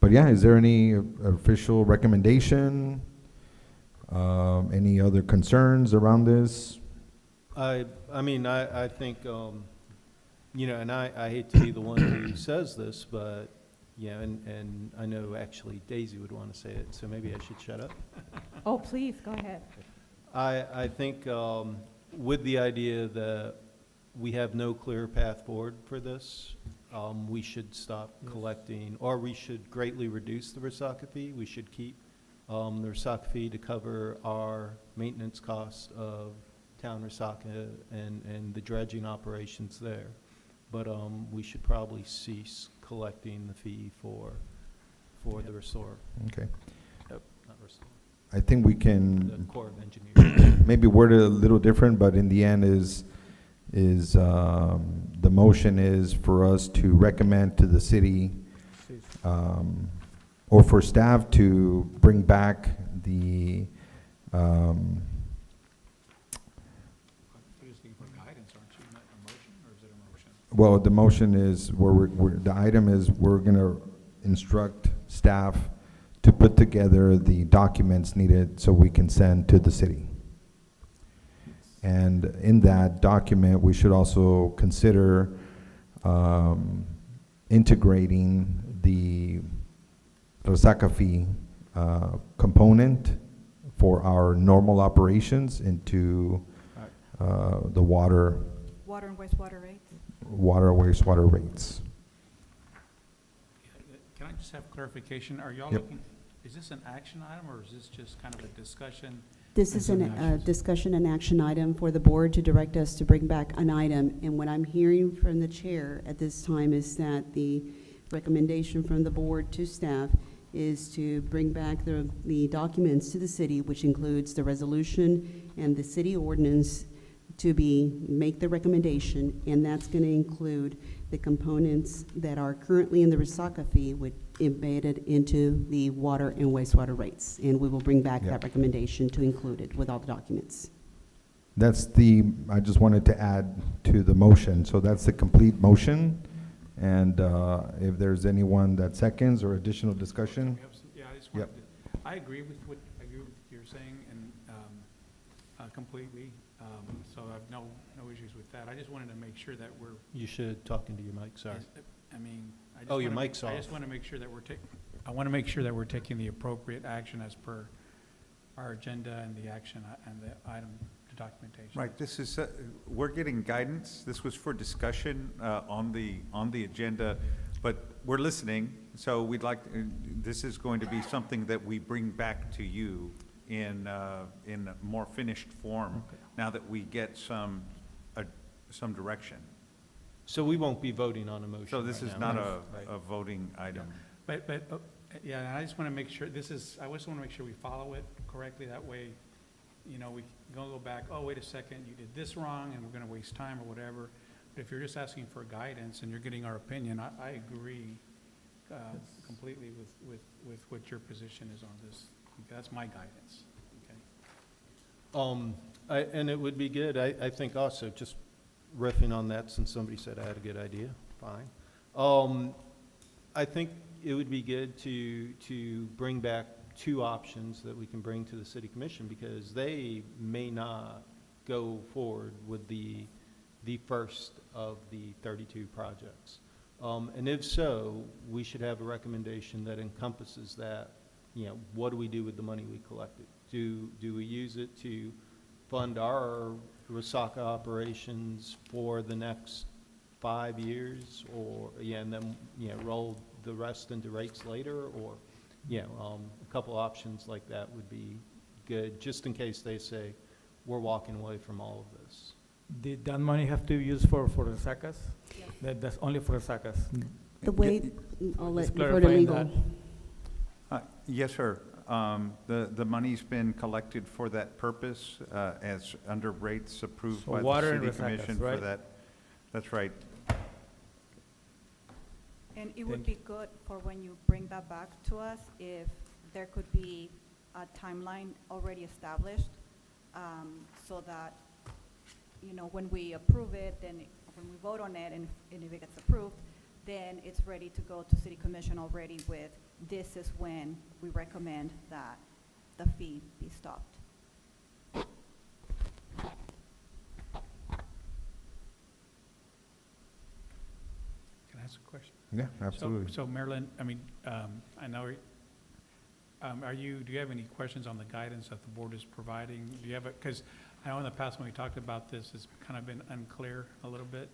But yeah, is there any official recommendation? Any other concerns around this? I mean, I think, you know, and I hate to be the one who says this, but, yeah, and I know actually Daisy would want to say it, so maybe I should shut up. Oh, please, go ahead. I think with the idea that we have no clear path forward for this, we should stop collecting, or we should greatly reduce the resaca fee. We should keep the resaca fee to cover our maintenance cost of town resaca and the dredging operations there. But we should probably cease collecting the fee for the restore. Okay. Not restore. I think we The can Corps of Engineers. maybe word it a little different, but in the end is the motion is for us to recommend to the city or for staff to bring back the, well, the motion is, the item is, we're gonna instruct staff to put together the documents needed so we can send to the city. And in that document, we should also consider integrating the resaca fee component for our normal operations into the water Water and wastewater rates? wastewater rates. Can I just have clarification? Are y'all Yep. looking, is this an action item, or is this just kind of a discussion? This and is some a actions? discussion and action item for the board to direct us to bring back an item. And what I'm hearing from the chair at this time is that the recommendation from the board to staff is to bring back the documents to the city, which includes the resolution and the city ordinance make the recommendation, and that's going to include the components that are currently in the resaca fee, embedded into the water and wastewater rates. And we will bring back Yeah. that recommendation to include it with all the documents. That's I just wanted to add to the motion, so that's the complete motion. And if there's anyone that seconds or additional discussion, We have some- Yeah, I just Yep. wanted to, I agree with what you're saying, and completely, so I've no issues with that. I just wanted to make sure that we're. You should talk into your mic, sorry. I mean, I just Oh, your wanna mic's I off. just want to make sure that I want to make sure that we're taking the appropriate action as per our agenda and the action and the item, the documentation. Right, this is, we're getting guidance. This was for discussion on the agenda, but we're listening. So we'd like, this is going to be something that we bring back to you in a more finished form, now that we get some direction. So we won't be voting on a motion So this right is now, not right? a voting item. But, yeah, and I just want to make sure, I just want to make sure we follow it correctly. That way, we go back, oh, wait a second, you did this wrong, and we're going to waste time or whatever. But if you're just asking for guidance and you're getting our opinion, I agree completely with what your position is on this. That's my guidance, okay? And it would be good, I think also, just riffing on that, since somebody said I had a good idea, fine. I think it would be good to bring back two options that we can bring to the city commission, because they may not go forward with the first of the 32 projects. And if so, we should have a recommendation that encompasses that. What do we do with the money we collected? Do we use it to fund our resaca operations for the next 5 years, or, and then, roll the rest into rates later, or, a couple options like that would be good, just in case they say, we're walking away from all of this. Did that money have to be used for the resacas? That's only for resacas? The way, I'll Just refer to clarifying legal. that. Yes, sir. The money's been collected for that purpose, as under rates approved So by water the and city resacas, commission for right? that. That's right. And it would be good for when you bring that back to us, if there could be a timeline already established, so that, when we approve it, then when we vote on it, and if it gets approved, then it's ready to go to city commission already with, this is when we recommend that the fee be stopped. Can I ask a question? yeah, absolutely. So Marilyn, I know, do you have any questions on the guidance that the board is providing? Do you have because I know in the past when we talked about this, it's kind of been unclear a little bit,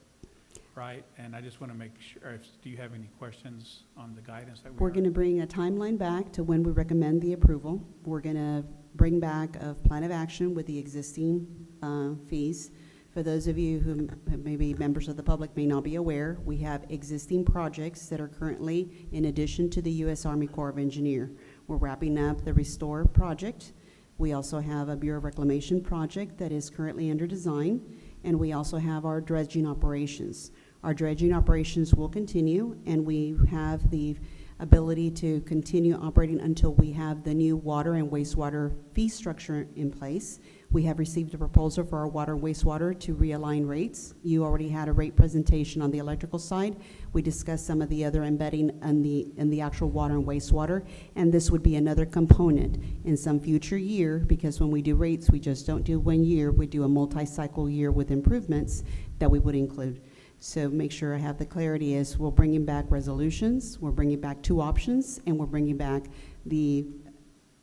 right? And I just want to make sure, do you have any questions on the guidance that We're going to bring a timeline back to when we recommend the approval. We're going to bring back a plan of action with the existing fees. For those of you who maybe members of the public may not be aware, we have existing projects that are currently in addition to the U.S. Army Corps of Engineer. We're wrapping up the Restore project. We also have a Bureau of Reclamation project that is currently under design, and we also have our dredging operations. Our dredging operations will continue, and we have the ability to continue operating until we have the new water and wastewater fee structure in place. We have received a proposal for our water and wastewater to realign rates. You already had a rate presentation on the electrical side. We discussed some of the other embedding in the actual water and wastewater, and this would be another component in some future year, because when we do rates, we just don't do 1 year, we do a multi-cycle year with improvements that we would include. So make sure I have the clarity is we're bringing back resolutions, we're bringing back 2 options, and we're bringing back the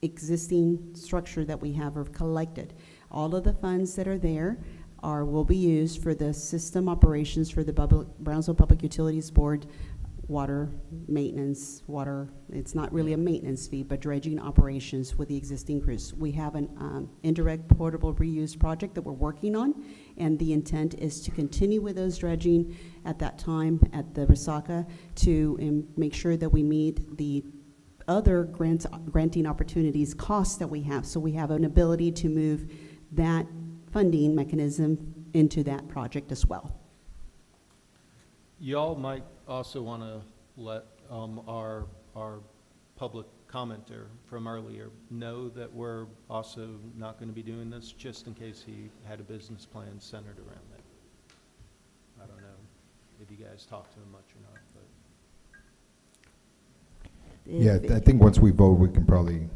existing structure that we have collected. All of the funds that are there will be used for the system operations for the Brownsville Public Utilities Board water maintenance, it's not really a maintenance fee, but dredging operations with the existing crews. We have an indirect portable reuse project that we're working on, and the intent is to continue with those dredging at that time at the Resaca to make sure that we meet the other granting opportunities costs that we have. So we have an ability to move that funding mechanism into that project as well. Y'all might also want to let our public commenter from earlier know that we're also not going to be doing this, just in case he had a business plan centered around that. I don't know if you guys talked to him much or not, but. Yeah, I think once we vote, we can probably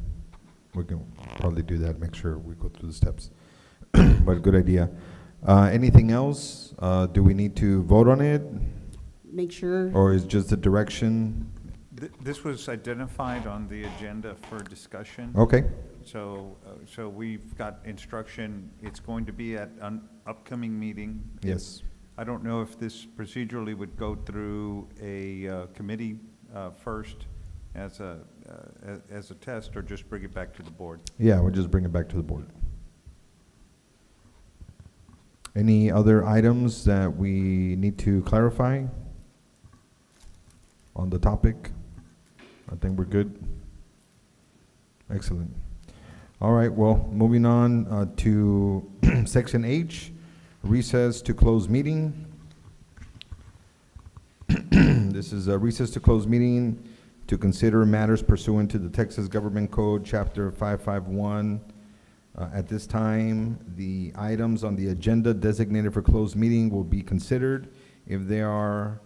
do that, make sure we go through the steps. But good idea. Anything else? Do we need to vote on it? Make sure. Or is just the direction? This was identified on the agenda for discussion. Okay. So we've got instruction. It's going to be at an upcoming meeting. Yes. I don't know if this procedurally would go through a committee first as a test, or just bring it back to the board. Yeah, we'll just bring it back to the board. Any other items that we need to clarify on the topic? I think we're good. Excellent. All right, well, moving on to Section H, recess to close meeting. This is a recess to close meeting to consider matters pursuant to the Texas Government Code, Chapter 551. At this time, the items on the agenda designated for closed meeting will be considered. If there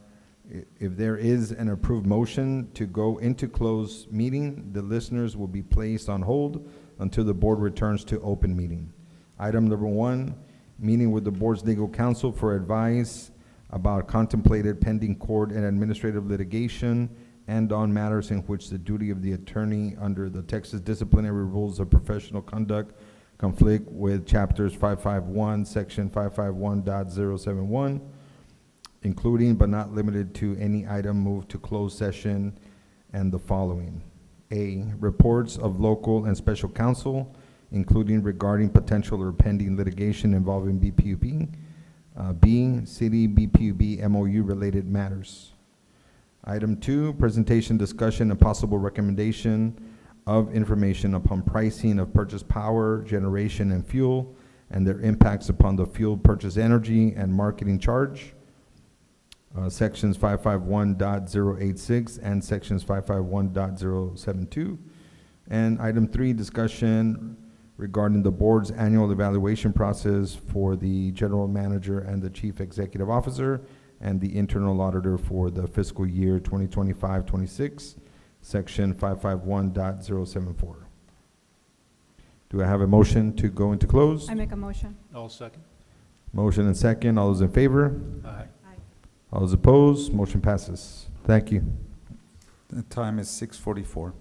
is an approved motion to go into closed meeting, the listeners will be placed on hold until the board returns to open meeting. Item number 1, meeting with the board's legal counsel for advice about contemplated pending court and administrative litigation and on matters in which the duty of the attorney under the Texas Disciplinary Rules of Professional Conduct conflict with Chapters 551, Section 551.071, including but not limited to any item moved to closed session and the following. A, reports of local and special counsel, including regarding potential or pending litigation involving BPUB. B, city BPUB MOU related matters. Item 2, presentation, discussion, and possible recommendation of information upon pricing of purchased power, generation, and fuel, and their impacts upon the fuel purchase energy and marketing charge. Sections 551.086 and sections 551.072. And item 3, discussion regarding the board's annual evaluation process for the general manager and the chief executive officer and the internal auditor for the fiscal year 2025-26, section 551.074. Do I have a motion to go into close? I make a motion. All second. Motion and second. All those in favor? Aye. All those opposed? Motion passes. Thank you. The time is 6:44.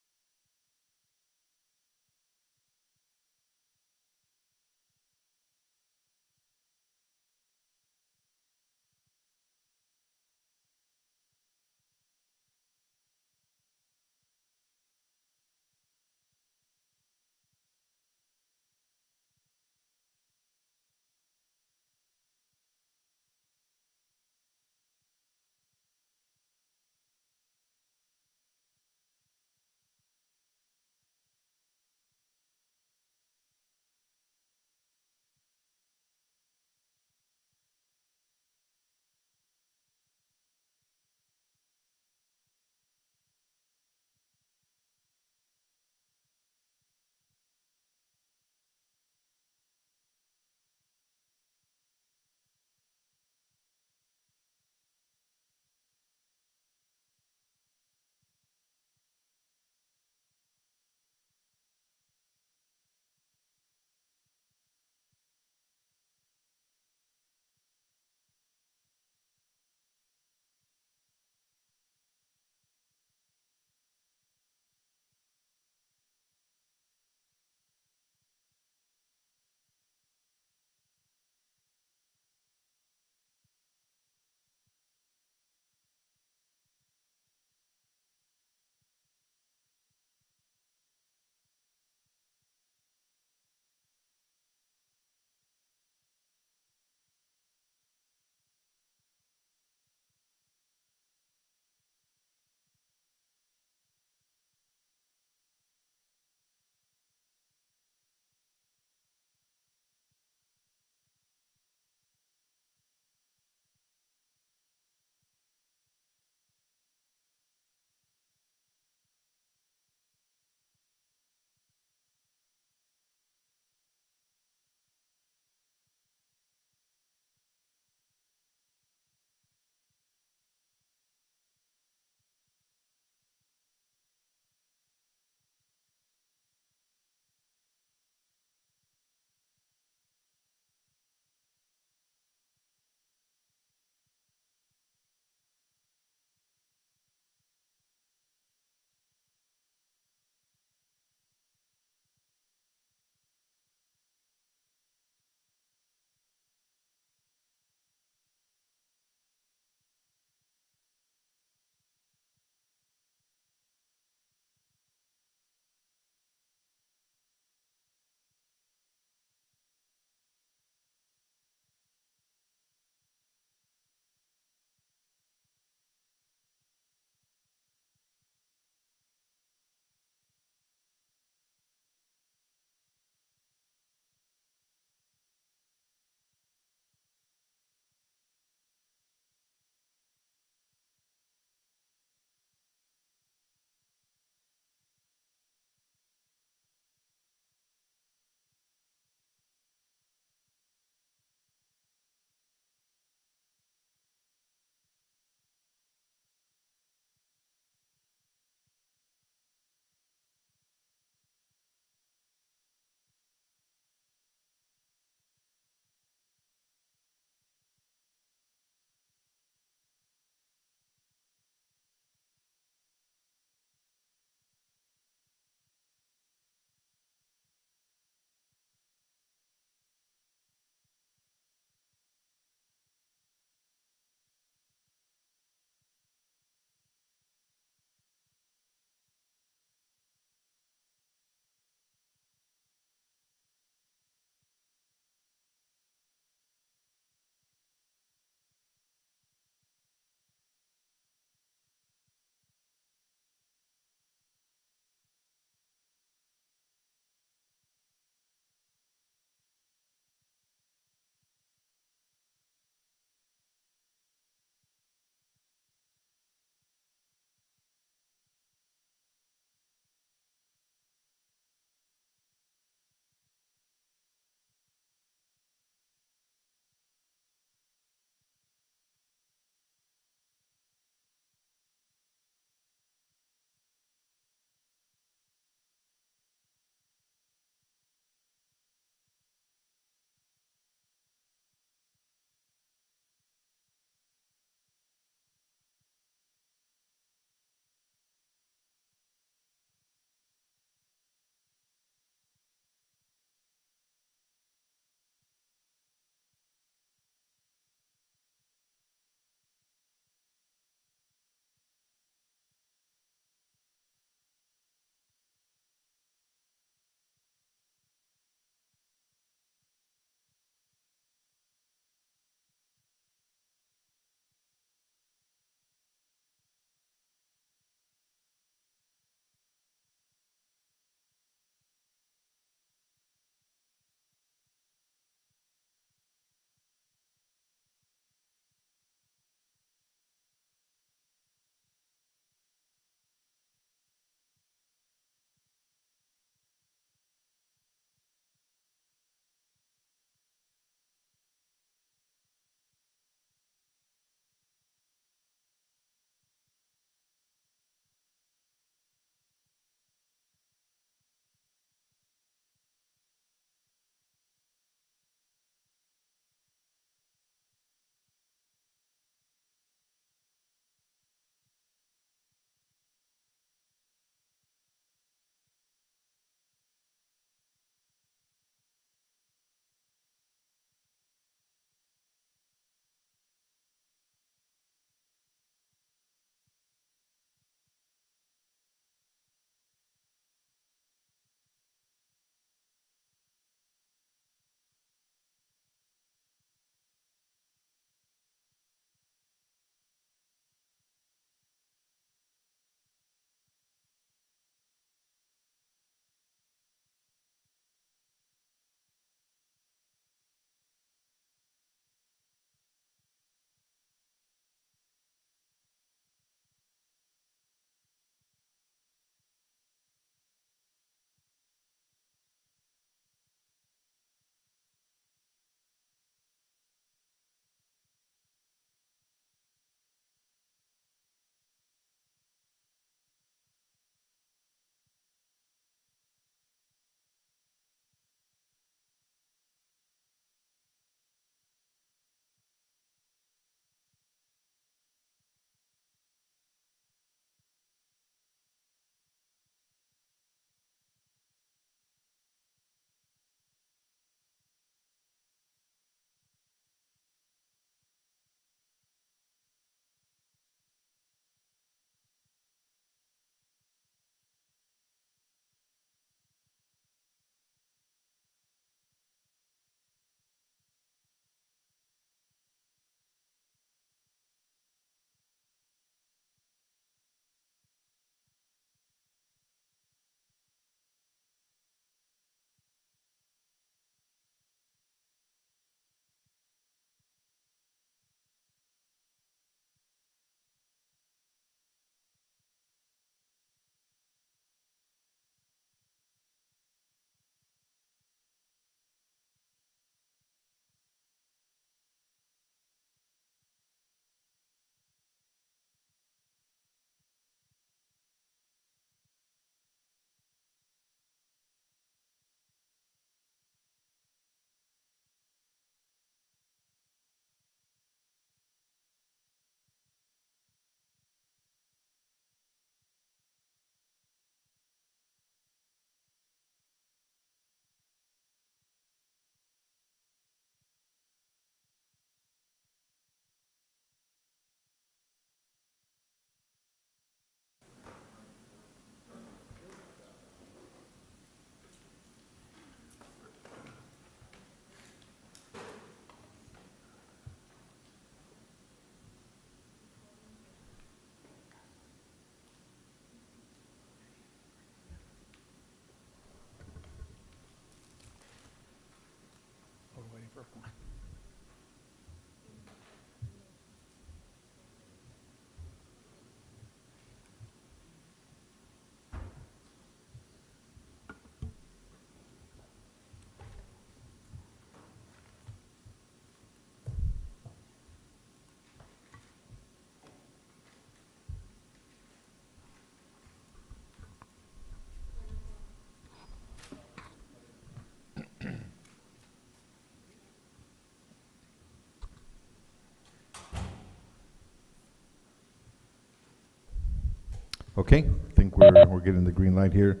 Okay, I think we're getting the green light here.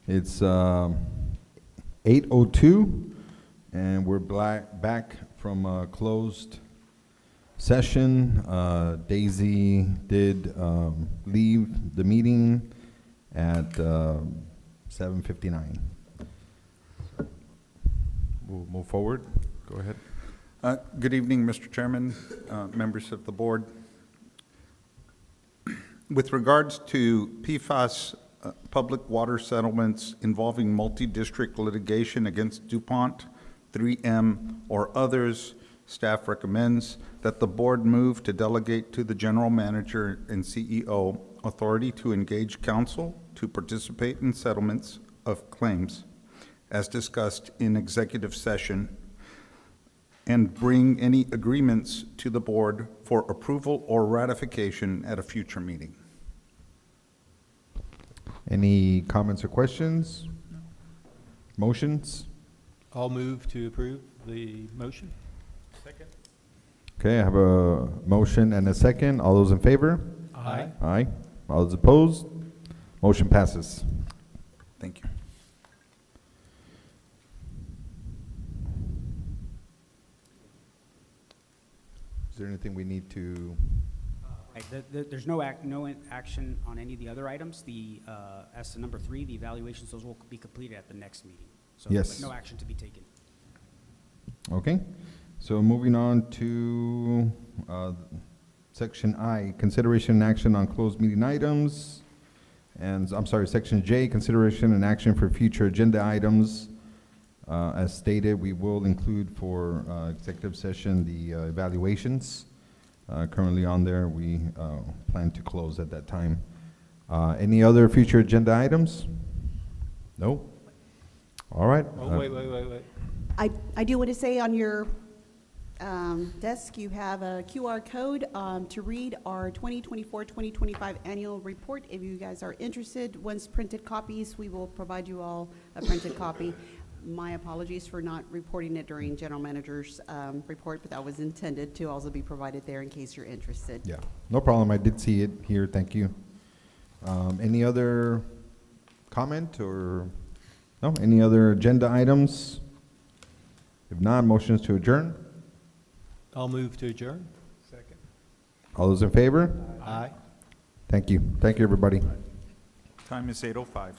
It's 8:02, and we're back from a closed session. Daisy did leave the meeting at 7:59. We'll move forward. Go ahead. Good evening, Mr. Chairman, members of the board. With regards to PFAS public water settlements involving multi-district litigation against DuPont, 3M, or others, staff recommends that the board move to delegate to the general manager and CEO authority to engage counsel to participate in settlements of claims as discussed in executive session, and bring any agreements to the board for approval or ratification at a future meeting. Any comments or questions? Motions? I'll move to approve the motion. Second. Okay, I have a motion and a second. All those in favor? Aye. Aye. All those opposed? Motion passes. Thank you. Is there anything we need to? There's no action on any of the other items. As to number 3, the evaluations, those will be completed at the next meeting. So Yes. no action to be taken. Okay, so moving on to Section I, consideration and action on closed meeting items. And, I'm sorry, Section J, consideration and action for future agenda items. As stated, we will include for executive session the evaluations. Currently on there, we plan to close at that time. Any other future agenda items? No? All right. Oh, wait. I do want to say on your desk, you have a QR code to read our 2024-2025 annual report. If you guys are interested, once printed copies, we will provide you all a printed copy. My apologies for not reporting it during general manager's report, but that was intended to also be provided there in case you're interested. Yeah, no problem. I did see it here. Thank you. Any other comment or, no, any other agenda items? If not, motions to adjourn. I'll move to adjourn. Second. All those in favor? Aye. Thank you. Thank you, everybody. Time is 8:05.